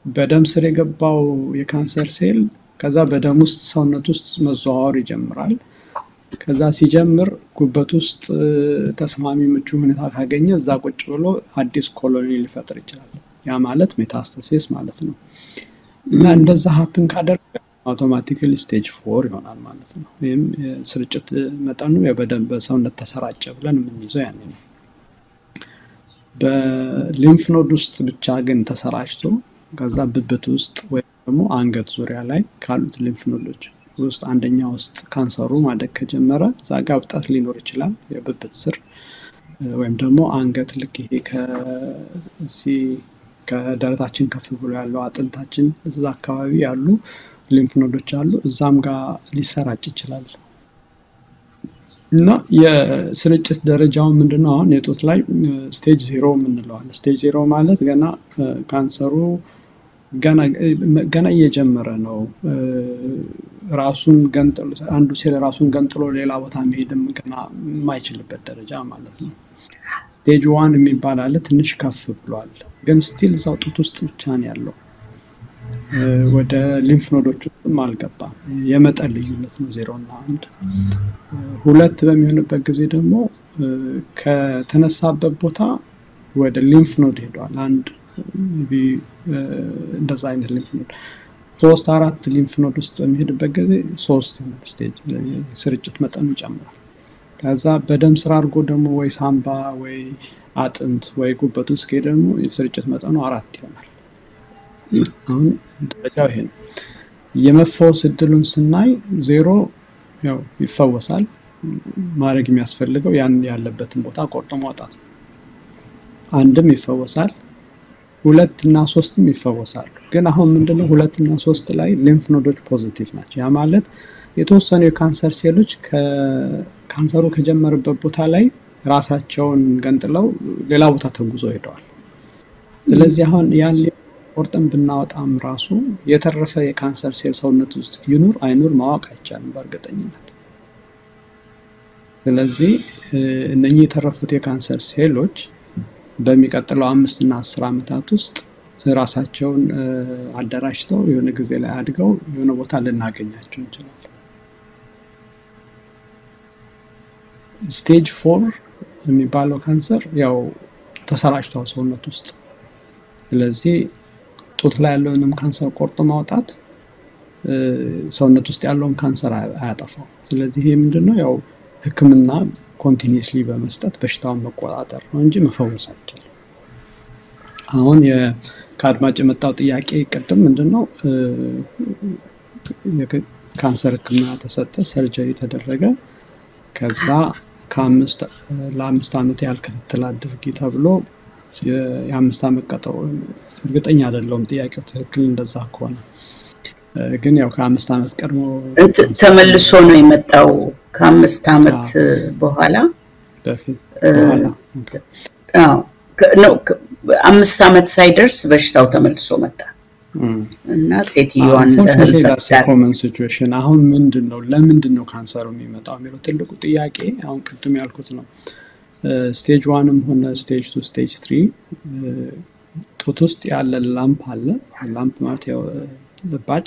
በደም ስር የገባው የካንሰር ሴል ከዛ በደም ውስጥ ሰውነት ውስጥ መዘዋወር ይጀምራል። ከዛ ሲጀምር ጉበት ውስጥ ተስማሚ ምቹ ሁኔታ ካገኘ እዛ ቁጭ ብሎ አዲስ ኮሎኒ ሊፈጥር ይችላል። ያ ማለት ሜታስታሲስ ማለት ነው። እና እንደዛ ሀፕን ካደረገ አውቶማቲካሊ ስቴጅ 4 ይሆናል ማለት ነው። ወይም ስርጭት መጠኑ በደንብ በሰውነት ተሰራጨ ብለን የምንይዘው ያኔ ነው። በሊምፍ ኖድ ውስጥ ብቻ ግን ተሰራጭቶ ከዛ ብብት ውስጥ ወይም ደግሞ አንገት ዙሪያ ላይ ካሉት ሊምፍ ኖዶች ውስጥ አንደኛ ውስጥ ካንሰሩ ማደግ ከጀመረ እዛ ጋር እብጠት ሊኖር ይችላል። የብብት ስር ወይም ደግሞ አንገት ልክ ይሄ ከደረታችን ከፍ ብሎ ያለው አጥንታችን እዛ አካባቢ ያሉ ሊምፍ ኖዶች አሉ፣ እዛም ጋር ሊሰራጭ ይችላል። እና የስርጭት ደረጃው ምንድነው? አሁን የጡት ላይ ስቴጅ 0 የምንለው አለ። ስቴጅ 0 ማለት ገና ካንሰሩ ገና እየጀመረ ነው። ራሱን ገንጥሎ አንዱ ሴል ራሱን ገንጥሎ ሌላ ቦታ መሄድም ገና የማይችልበት ደረጃ ማለት ነው። ስቴጅ 1 የሚባል አለ፣ ትንሽ ከፍ ብሏል፣ ግን ስቲል እዛው ጡት ውስጥ ብቻ ነው ያለው። ወደ ሊምፍ ኖዶች ውስጥም አልገባም። የመጠን ልዩነት ነው 0 እና 1። 2 በሚሆንበት ጊዜ ደግሞ ከተነሳበት ቦታ ወደ ሊምፍ ኖድ ሄዷል። አንድ እንደዛ አይነት ሊምፍ ኖድ 3 4 ሊምፍ ኖድ ውስጥ በሚሄድበት ጊዜ 3 ስቴጅ ስርጭት መጠኑ ይጨምራል። ከዛ በደም ስር አድርጎ ደግሞ ወይ ሳምባ ወይ አጥንት ወይ ጉበት ውስጥ ደግሞ የስርጭት መጠኑ 4 ይሆናል። አሁን ደረጃው ይሄ ነው። የመፈወስ እድሉን ስናይ 0 ያው ይፈወሳል። ማድረግ የሚያስፈልገው ያን ያለበትን ቦታ ቆርጦ ማውጣት ነው። 1ም ይፈወሳል፣ 2 እና 3ም ይፈወሳሉ። ግን አሁን ምንድነው 2 እና 3 ላይ ሊምፍ ኖዶች ፖዚቲቭ ናቸው። ያ ማለት የተወሰኑ የካንሰር ሴሎች ካንሰሩ ከጀመረበት ቦታ ላይ ራሳቸውን ገንጥለው ሌላ ቦታ ተጉዞ ሄደዋል። ስለዚህ አሁን ያን ቆርጠን ብናወጣም ራሱ የተረፈ የካንሰር ሴል ሰውነት ውስጥ ይኑር አይኑር ማወቅ አይቻልም በእርግጠኝነት። ስለዚህ እነኚህ የተረፉት የካንሰር ሴሎች በሚቀጥለው 5 እና 10 ዓመታት ውስጥ ራሳቸውን አደራጅተው የሆነ ጊዜ ላይ አድገው የሆነ ቦታ ልናገኛቸው እንችላለን። ስቴጅ 4 የሚባለው ካንሰር ያው ተሰራጭቷል ሰውነት ውስጥ። ስለዚህ ጡት ላይ ያለውንም ካንሰር ቆርጦ ማውጣት ሰውነት ውስጥ ያለውን ካንሰር አያጠፋው። ስለዚህ ይሄ ምንድነው? ያው ህክምና ኮንቲኒዩስሊ በመስጠት በሽታውን መቆጣጠር ነው እንጂ መፈወስ አይቻልም። አሁን ከአድማጭ የመጣው ጥያቄ ቅድም ምንድነው? የካንሰር ህክምና ተሰጠ፣ ሰርጀሪ ተደረገ፣ ከዛ ለ5 ዓመት ያህል ክትትል አድርጊ ተብሎ የ5 ዓመት ቀጠሮ። እርግጠኛ አይደለሁም ጥያቄው ትክክል እንደዛ ከሆነ፣ ግን ያው ከ5 ዓመት ቀድሞ ተመልሶ ነው የመጣው። ከ5 ዓመት በኋላ በፊት በኋላ አዎ ነው 5 ዓመት ሳይደርስ በሽታው ተመልሶ መጣ እና ሴትዮዋን ኮመን ሲቹዌሽን። አሁን ምንድነው ለምንድነው ካንሰሩ የሚመጣው የሚለው ትልቁ ጥያቄ አሁን ቅድም ያልኩት ነው። ስቴጅ 1ም ሆነ ስቴጅ 2 ስቴጅ 3 ጡት ውስጥ ያለ ላምፕ አለ። ላምፕ ማለት ያው ልባጭ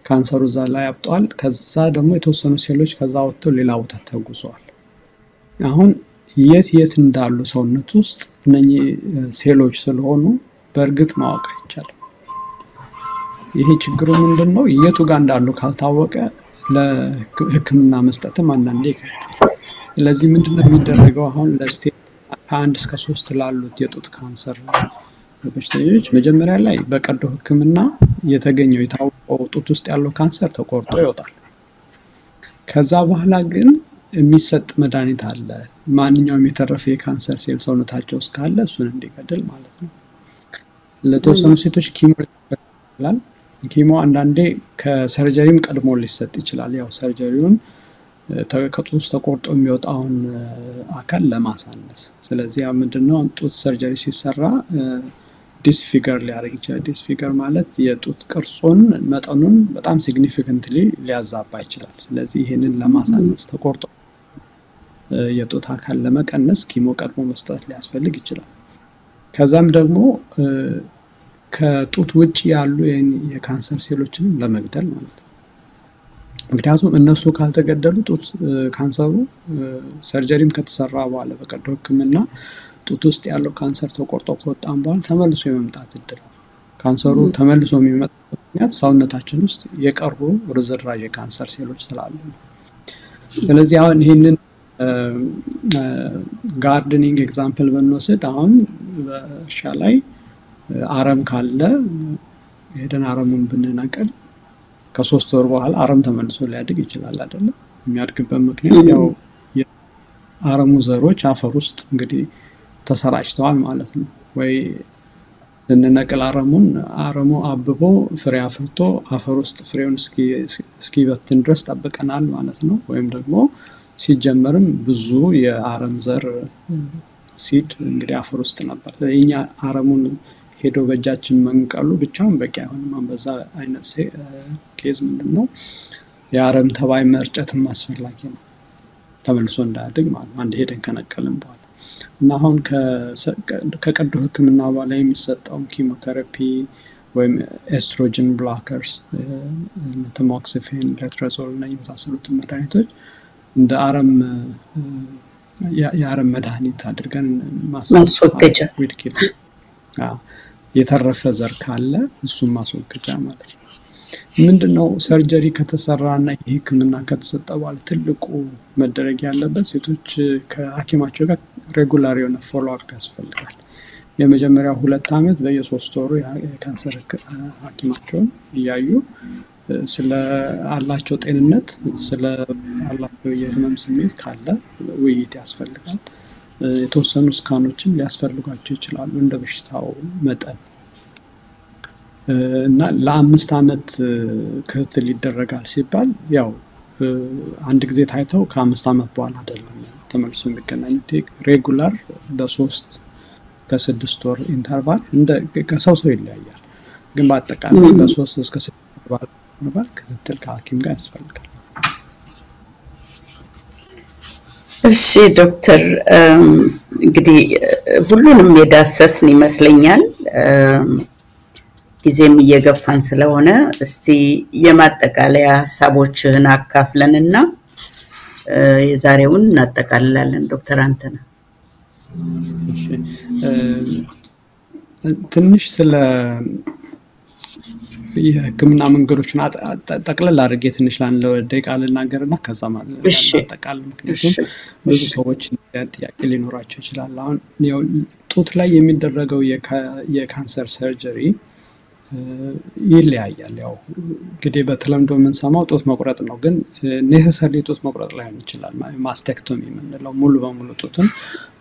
ካንሰሩ እዛ ላይ አብጧል። ከዛ ደግሞ የተወሰኑ ሴሎች ከዛ ወጥተው ሌላ ቦታ ተጉዘዋል። አሁን የት እንዳሉ ሰውነት ውስጥ እነኚህ ሴሎች ስለሆኑ በእርግጥ ማወቅ አይቻልም። ይሄ ችግሩ ምንድነው? የቱ ጋር እንዳሉ ካልታወቀ ለህክምና መስጠትም አንዳንዴ ይከብዳል። ስለዚህ ምንድነው የሚደረገው? አሁን ለስቴጅ 1 እስከ 3 ላሉት የጡት ካንሰር በሽተኞች መጀመሪያ ላይ በቀዶ ህክምና የተገኘው የታወቀው ጡት ውስጥ ያለው ካንሰር ተቆርጦ ይወጣል። ከዛ በኋላ ግን የሚሰጥ መድኃኒት አለ ማንኛውም የተረፈ የካንሰር ሴል ሰውነታቸው ውስጥ ካለ እሱን እንዲገድል ማለት ነው። ለተወሰኑ ሴቶች ኪሞ ይላል። ኪሞ አንዳንዴ ከሰርጀሪም ቀድሞ ሊሰጥ ይችላል። ያው ሰርጀሪውን ከጡት ውስጥ ተቆርጦ የሚወጣውን አካል ለማሳነስ። ስለዚህ ያ ምንድነው ጡት ሰርጀሪ ሲሰራ ዲስፊገር ሊያደርግ ይችላል። ዲስፊገር ማለት የጡት ቅርጹን መጠኑን በጣም ሲግኒፊካንትሊ ሊያዛባ ይችላል። ስለዚህ ይሄንን ለማሳነስ ተቆርጦ የጡት አካል ለመቀነስ ኪሞ ቀድሞ መስጠት ሊያስፈልግ ይችላል። ከዛም ደግሞ ከጡት ውጭ ያሉ የካንሰር ሴሎችን ለመግደል ማለት ነው። ምክንያቱም እነሱ ካልተገደሉ ጡት ካንሰሩ ሰርጀሪም ከተሰራ በኋላ በቀዶ ሕክምና ጡት ውስጥ ያለው ካንሰር ተቆርጦ ከወጣም በኋላ ተመልሶ የመምጣት እድል ካንሰሩ ተመልሶ የሚመጣበት ምክንያት ሰውነታችን ውስጥ የቀሩ ርዝራዥ የካንሰር ሴሎች ስላሉ ነው። ስለዚህ አሁን ይሄንን ጋርደኒንግ ኤግዛምፕል ብንወስድ አሁን በእርሻ ላይ አረም ካለ ሄደን አረሙን ብንነቅል ከ3 ወር በኋላ አረም ተመልሶ ሊያድግ ይችላል አይደል? የሚያድግበት ምክንያት ያው የአረሙ ዘሮች አፈር ውስጥ እንግዲህ ተሰራጭተዋል ማለት ነው። ወይ ስንነቅል አረሙ አብቦ ፍሬ አፍርቶ አፈር ውስጥ ፍሬውን እስኪበትን ድረስ ጠብቀናል ማለት ነው። ወይም ደግሞ ሲጀመርም ብዙ የአረም ዘር ሲድ እንግዲህ አፈር ውስጥ ነበር። ለኛ አረሙን ሄዶ በእጃችን መንቀሉ ብቻውን በቂ አይሆንም። በዛ አይነት ኬዝ ምንድነው የአረም ተባይ መርጨትም አስፈላጊ ነው ተመልሶ እንዳያድግ ማለት ነው አንድ ሄደን ከነቀልን በኋላ። እና አሁን ከቀዶ ሕክምና በኋላ የሚሰጠው ኪሞቴራፒ ወይም ኤስትሮጅን ብሎከርስ ታሞክሲፌን፣ ሌትራዞል እና የመሳሰሉት መድኃኒቶች እንደ የአረም መድኃኒት አድርገን ማስወገጃ የተረፈ ዘር ካለ እሱም ማስወገጃ ማለት ነው። ምንድነው ሰርጀሪ ከተሰራና የህክምና ከተሰጠ በኋላ ትልቁ መደረግ ያለበት ሴቶች ከሐኪማቸው ጋር ሬጉላር የሆነ ፎሎ አፕ ያስፈልጋል። የመጀመሪያው 2 ዓመት በየ3 ወሩ የካንሰር ሐኪማቸውን እያዩ ስለ አላቸው ጤንነት ስለ አላቸው የህመም ስሜት ካለ ውይይት ያስፈልጋል። የተወሰኑ ስካኖችን ሊያስፈልጓቸው ይችላሉ እንደ በሽታው መጠን እና ለ5 ዓመት ክትትል ይደረጋል ሲባል ያው አንድ ጊዜ ታይተው ከ5 ዓመት በኋላ አይደለም ተመልሶ የሚገናኙት። ሬጉላር በ3 ከ6 ወር ኢንተርቫል እንደ ከሰው ይለያያል። ግን በአጠቃላይ በ3 እስከ 6 ወር ባል ክትትል ከሐኪም ጋር ያስፈልጋል። እሺ ዶክተር እንግዲህ ሁሉንም የዳሰስን ይመስለኛል። ጊዜም እየገፋን ስለሆነ እስቲ የማጠቃለያ ሐሳቦችህን አካፍለንና የዛሬውን እናጠቃልላለን። ዶክተር አንተነህ እሺ ትንሽ ስለ የህክምና መንገዶችን ጠቅለል አድርጌ ትንሽ ደቂቃ ልናገርና ከዛ ማለት አጠቃላይ ምክንያቱም ብዙ ሰዎች ጥያቄ ሊኖራቸው ይችላል። አሁን ያው ጡት ላይ የሚደረገው የካንሰር ሰርጀሪ ይለያያል። ያው እንግዲህ በተለምዶ የምንሰማው ጡት መቁረጥ ነው፣ ግን ኔሰሰሪ ጡት መቁረጥ ላይ ይችላል ማስቴክቶሚ የምንለው ሙሉ በሙሉ ጡትን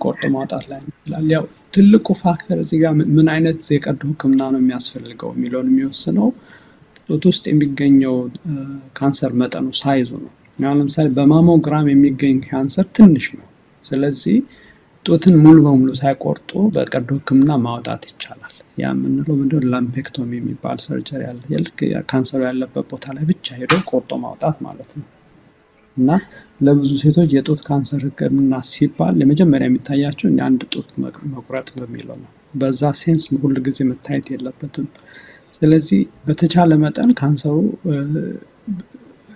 ቆርጦ ማውጣት ላይ ይችላል። ያው ትልቁ ፋክተር እዚህ ጋር ምን አይነት የቀዶ ሕክምና ነው የሚያስፈልገው የሚለውን የሚወስነው ጡት ውስጥ የሚገኘው ካንሰር መጠኑ ሳይዙ ነው። ለምሳሌ በማሞግራም የሚገኝ ካንሰር ትንሽ ነው። ስለዚህ ጡትን ሙሉ በሙሉ ሳይቆርጡ በቀዶ ሕክምና ማውጣት ይቻላል። ያ ምንለው ምንድነው ላምፔክቶሚ የሚባል ሰርጀሪ አለ። ልክ ካንሰሩ ያለበት ቦታ ላይ ብቻ ሄዶ ቆርጦ ማውጣት ማለት ነው። እና ለብዙ ሴቶች የጡት ካንሰር ሕክምና ሲባል ለመጀመሪያ የሚታያቸው አንድ ጡት መቁረጥ በሚለው ነው። በዛ ሴንስ ሁሉ ጊዜ መታየት የለበትም። ስለዚህ በተቻለ መጠን ካንሰሩ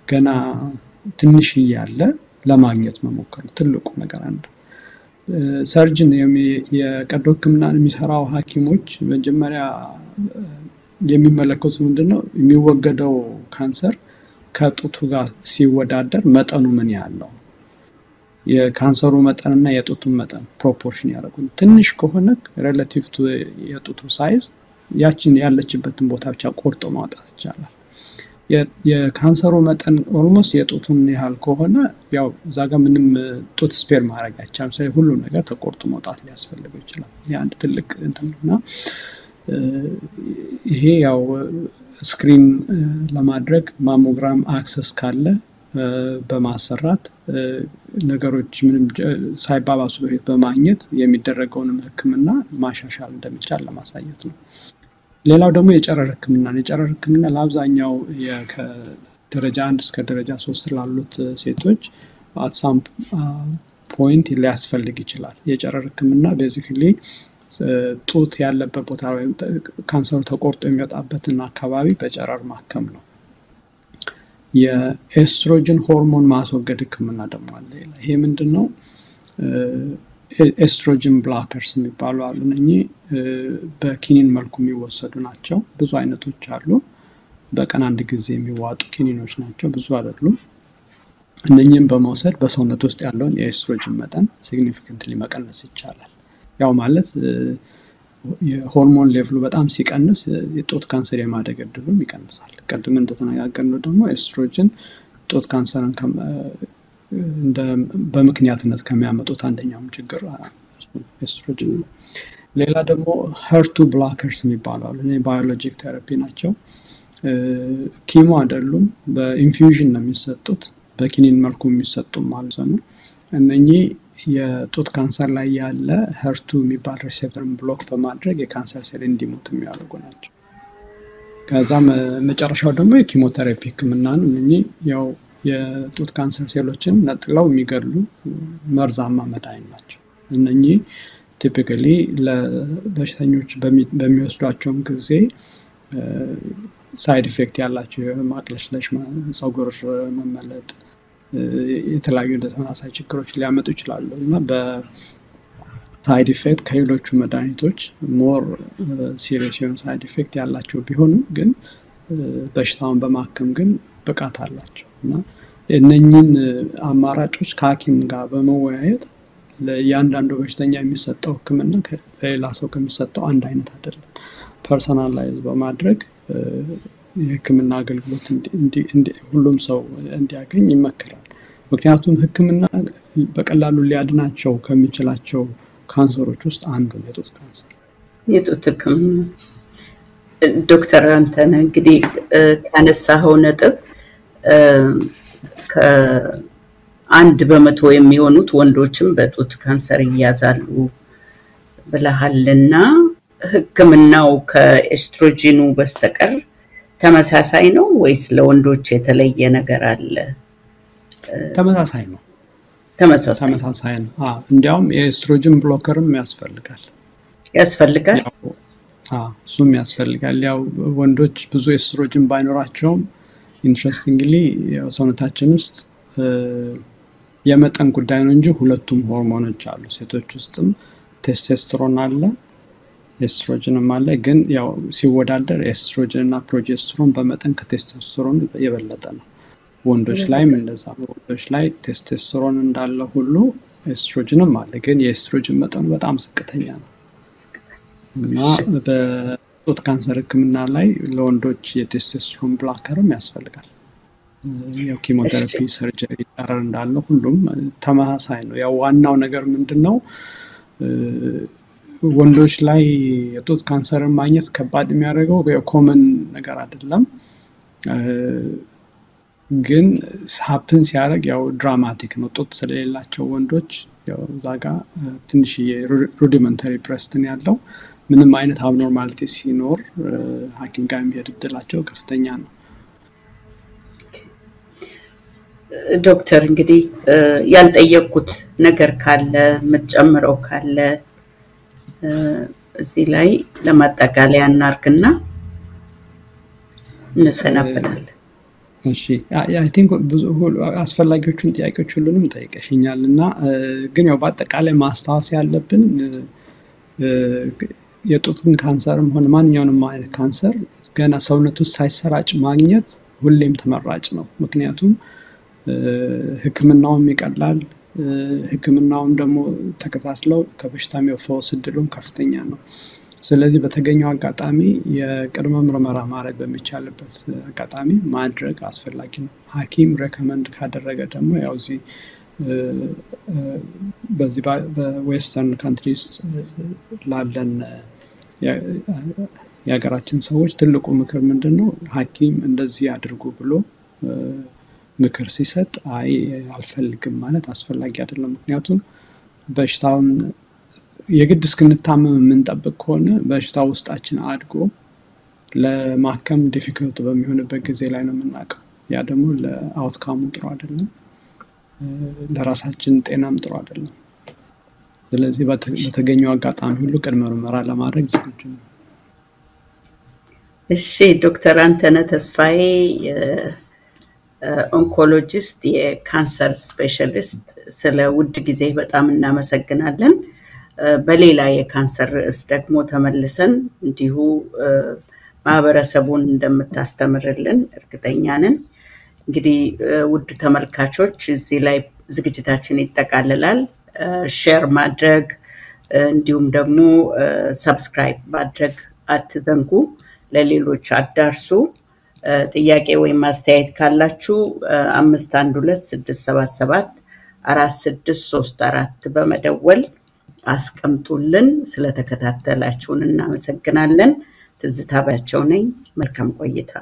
ገና ትንሽ ያለ ለማግኘት መሞከር ትልቁ ነገር አንዱ። ሰርጅን የቀዶ ሕክምና የሚሰራው ሐኪሞች መጀመሪያ የሚመለከቱት ምንድነው የሚወገደው ካንሰር ከጡቱ ጋር ሲወዳደር መጠኑ ምን ያህል ነው። የካንሰሩ መጠንና የጡቱ መጠን ፕሮፖርሽን ያደርጉን። ትንሽ ከሆነ ሪሌቲቭ ቱ የጡቱ ሳይዝ ያችን ያለችበትን ቦታ ብቻ ቆርጦ ማውጣት ይቻላል። የካንሰሩ መጠን ኦልሞስት የጡቱን ያህል ከሆነ ያው እዛ ጋር ምንም ጡት ስፔር ማድረግ አይቻልም። ስለዚህ ሁሉ ነገር ተቆርጦ መውጣት ሊያስፈልገው ይችላል። ይሄ አንድ ትልቅ እንትንና ይሄ ያው ስክሪን ለማድረግ ማሞግራም አክሰስ ካለ በማሰራት ነገሮች ምንም ሳይባባሱ በፊት በማግኘት የሚደረገውን ሕክምና ማሻሻል እንደሚቻል ለማሳየት ነው። ሌላው ደግሞ የጨረር ሕክምና ነው። የጨረር ሕክምና ለአብዛኛው ከደረጃ 1 እስከ ደረጃ 3 ላሉት ሴቶች at some point ሊያስፈልግ ይችላል። የጨረር ሕክምና ቤዚክሊ ጡት ያለበት ቦታ ወይም ካንሰሩ ተቆርጦ የሚወጣበትን አካባቢ በጨረር ማከም ነው። የኤስትሮጅን ሆርሞን ማስወገድ ሕክምና ደግሞ አለ። ይሄ ምንድነው? ኤስትሮጅን ብሎከርስ የሚባሉ አሉ። እነኚህ በኪኒን መልኩ የሚወሰዱ ናቸው። ብዙ አይነቶች አሉ። በቀን አንድ ጊዜ የሚዋጡ ኪኒኖች ናቸው፣ ብዙ አይደሉም። እነኚህን በመውሰድ በሰውነት ውስጥ ያለውን የኤስትሮጅን መጠን ሲግኒፊካንትሊ መቀነስ ይቻላል። ያው ማለት የሆርሞን ሌቭሉ በጣም ሲቀንስ የጡት ካንሰር የማደግ እድሉም ይቀንሳል። ቀድም እንደተነጋገርነው ደግሞ ኤስትሮጅን ጡት ካንሰርን በምክንያትነት ከሚያመጡት አንደኛው ችግር ኤስትሮጅን ነው። ሌላ ደግሞ ሄርቱ ብሎከርስ የሚባሉ አሉ። ባዮሎጂክ ቴራፒ ናቸው። ኪሞ አይደሉም፣ በኢንፊውዥን ነው የሚሰጡት። በኪኒን መልኩ የሚሰጡም ማለት ነው። እነኚህ የጡት ካንሰር ላይ ያለ ሄርቱ የሚባል ሪሴፕተርን ብሎክ በማድረግ የካንሰር ሴል እንዲሞት የሚያደርጉ ናቸው። ከዛም መጨረሻው ደግሞ የኪሞቴራፒ ሕክምና ነው። እነኚህ ያው የጡት ካንሰር ሴሎችን ነጥለው የሚገሉ መርዛማ መድኃኒት ናቸው። እነኚህ ቲፒካሊ ለበሽተኞች በሚወስዷቸውም ጊዜ ሳይድ ኢፌክት ያላቸው ማቅለሽለሽ፣ ፀጉር መመለጥ፣ የተለያዩ ተመሳሳይ ችግሮች ሊያመጡ ይችላሉ እና በሳይድ ኢፌክት ከሌሎቹ መድኃኒቶች ሞር ሲሪየስ የሆነ ሳይድ ኢፌክት ያላቸው ቢሆኑም ግን በሽታውን በማከም ግን ብቃት አላቸው እና እነኚህን አማራጮች ከሐኪም ጋር በመወያየት ለእያንዳንዱ በሽተኛ የሚሰጠው ሕክምና ለሌላ ሰው ከሚሰጠው አንድ አይነት አይደለም። ፐርሰናላይዝ በማድረግ የሕክምና አገልግሎት ሁሉም ሰው እንዲያገኝ ይመከራል። ምክንያቱም ሕክምና በቀላሉ ሊያድናቸው ከሚችላቸው ካንሰሮች ውስጥ አንዱ የጡት ካንሰር። የጡት ሕክምና ዶክተር አንተነህ እንግዲህ ካነሳኸው ነጥብ ከ1 በመቶ የሚሆኑት ወንዶችም በጡት ካንሰር ይያዛሉ ብለሃልና ሕክምናው ከኤስትሮጂኑ በስተቀር ተመሳሳይ ነው ወይስ ለወንዶች የተለየ ነገር አለ? ተመሳሳይ ነው። ተመሳሳይ ነው። እንዲያውም የኤስትሮጅን ብሎከርም ያስፈልጋል። እሱም ያስፈልጋል። ያው ወንዶች ብዙ ኤስትሮጅን ባይኖራቸውም ኢንትረስቲንግሊ ሰውነታችን ውስጥ የመጠን ጉዳይ ነው እንጂ ሁለቱም ሆርሞኖች አሉ። ሴቶች ውስጥም ቴስቶስትሮን አለ፣ ኤስትሮጅንም አለ። ግን ያው ሲወዳደር ኤስትሮጅን እና ፕሮጀስትሮን በመጠን ከቴስቶስትሮን የበለጠ ነው። ወንዶች ላይም እንደዛ ነው። ወንዶች ላይ ቴስቶስትሮን እንዳለ ሁሉ ኤስትሮጅንም አለ። ግን የኤስትሮጅን መጠኑ በጣም ዝቅተኛ ነው እና በጡት ካንሰር ሕክምና ላይ ለወንዶች የቴስቶስትሮን ብሎከርም ያስፈልጋል። ያው ኪሞቴራፒ፣ ሰርጀሪ፣ ጨረር እንዳለ ሁሉም ተመሳሳይ ነው። ያው ዋናው ነገር ምንድነው? ወንዶች ላይ የጡት ካንሰርን ማግኘት ከባድ የሚያደርገው ኮመን ነገር አይደለም። ግን ሀፕን ሲያደርግ ያው ድራማቲክ ነው። ጡት ስለሌላቸው ወንዶች ያው ዛጋ ትንሽ ሩዲመንታሪ ብሬስትን ያለው ምንም አይነት አብኖርማሊቲ ሲኖር ሐኪም ጋር የሚሄድ እድላቸው ከፍተኛ ነው። ዶክተር እንግዲህ ያልጠየቁት ነገር ካለ የምትጨምረው ካለ እዚህ ላይ ለማጠቃለያ እናርግና እንሰናበታለን። እሺ አይ ቲንክ ብዙ አስፈላጊዎቹን ጥያቄዎች ሁሉንም ጠይቀሽኛልና ግን ያው በአጠቃላይ ማስታወስ ያለብን የጡትን ካንሰርም ሆነ ማንኛውንም አይነት ካንሰር ገና ሰውነት ውስጥ ሳይሰራጭ ማግኘት ሁሌም ተመራጭ ነው። ምክንያቱም ሕክምናውም ይቀላል፣ ሕክምናውም ደግሞ ተከታትለው ከበሽታው መፈወስ እድሉም ከፍተኛ ነው። ስለዚህ በተገኘው አጋጣሚ የቅድመ ምርመራ ማድረግ በሚቻልበት አጋጣሚ ማድረግ አስፈላጊ ነው። ሐኪም ሬኮመንድ ካደረገ ደግሞ ያው እዚህ በዚህ በዌስተርን ካንትሪስ ላለን የሀገራችን ሰዎች ትልቁ ምክር ምንድነው? ሐኪም እንደዚህ አድርጉ ብሎ ምክር ሲሰጥ አይ አልፈልግም ማለት አስፈላጊ አይደለም። ምክንያቱም በሽታውን የግድ እስክንታመም የምንጠብቅ ከሆነ በሽታው ውስጣችን አድጎ ለማከም ዲፊከልት በሚሆንበት ጊዜ ላይ ነው የምናውቀው። ያ ደግሞ ለአውትካሙ ጥሩ አይደለም፣ ለራሳችን ጤናም ጥሩ አይደለም። ስለዚህ በተገኘው አጋጣሚ ሁሉ ቅድመ ምርመራ ለማድረግ ዝግጁ ነው። እሺ ዶክተር አንተነህ ተስፋዬ ኦንኮሎጂስት የካንሰር ስፔሻሊስት፣ ስለ ውድ ጊዜ በጣም እናመሰግናለን። በሌላ የካንሰር ርዕስ ደግሞ ተመልሰን እንዲሁ ማህበረሰቡን እንደምታስተምርልን እርግጠኛ ነን። እንግዲህ ውድ ተመልካቾች እዚህ ላይ ዝግጅታችን ይጠቃልላል። ሼር ማድረግ እንዲሁም ደግሞ ሰብስክራይብ ማድረግ አትዘንጉ፣ ለሌሎች አዳርሱ። ጥያቄ ወይም አስተያየት ካላችሁ 5126774634 በመደወል አስቀምጡልን። ስለተከታተላችሁን እናመሰግናለን። ትዝታ ባቸው ነኝ። መልካም ቆይታ።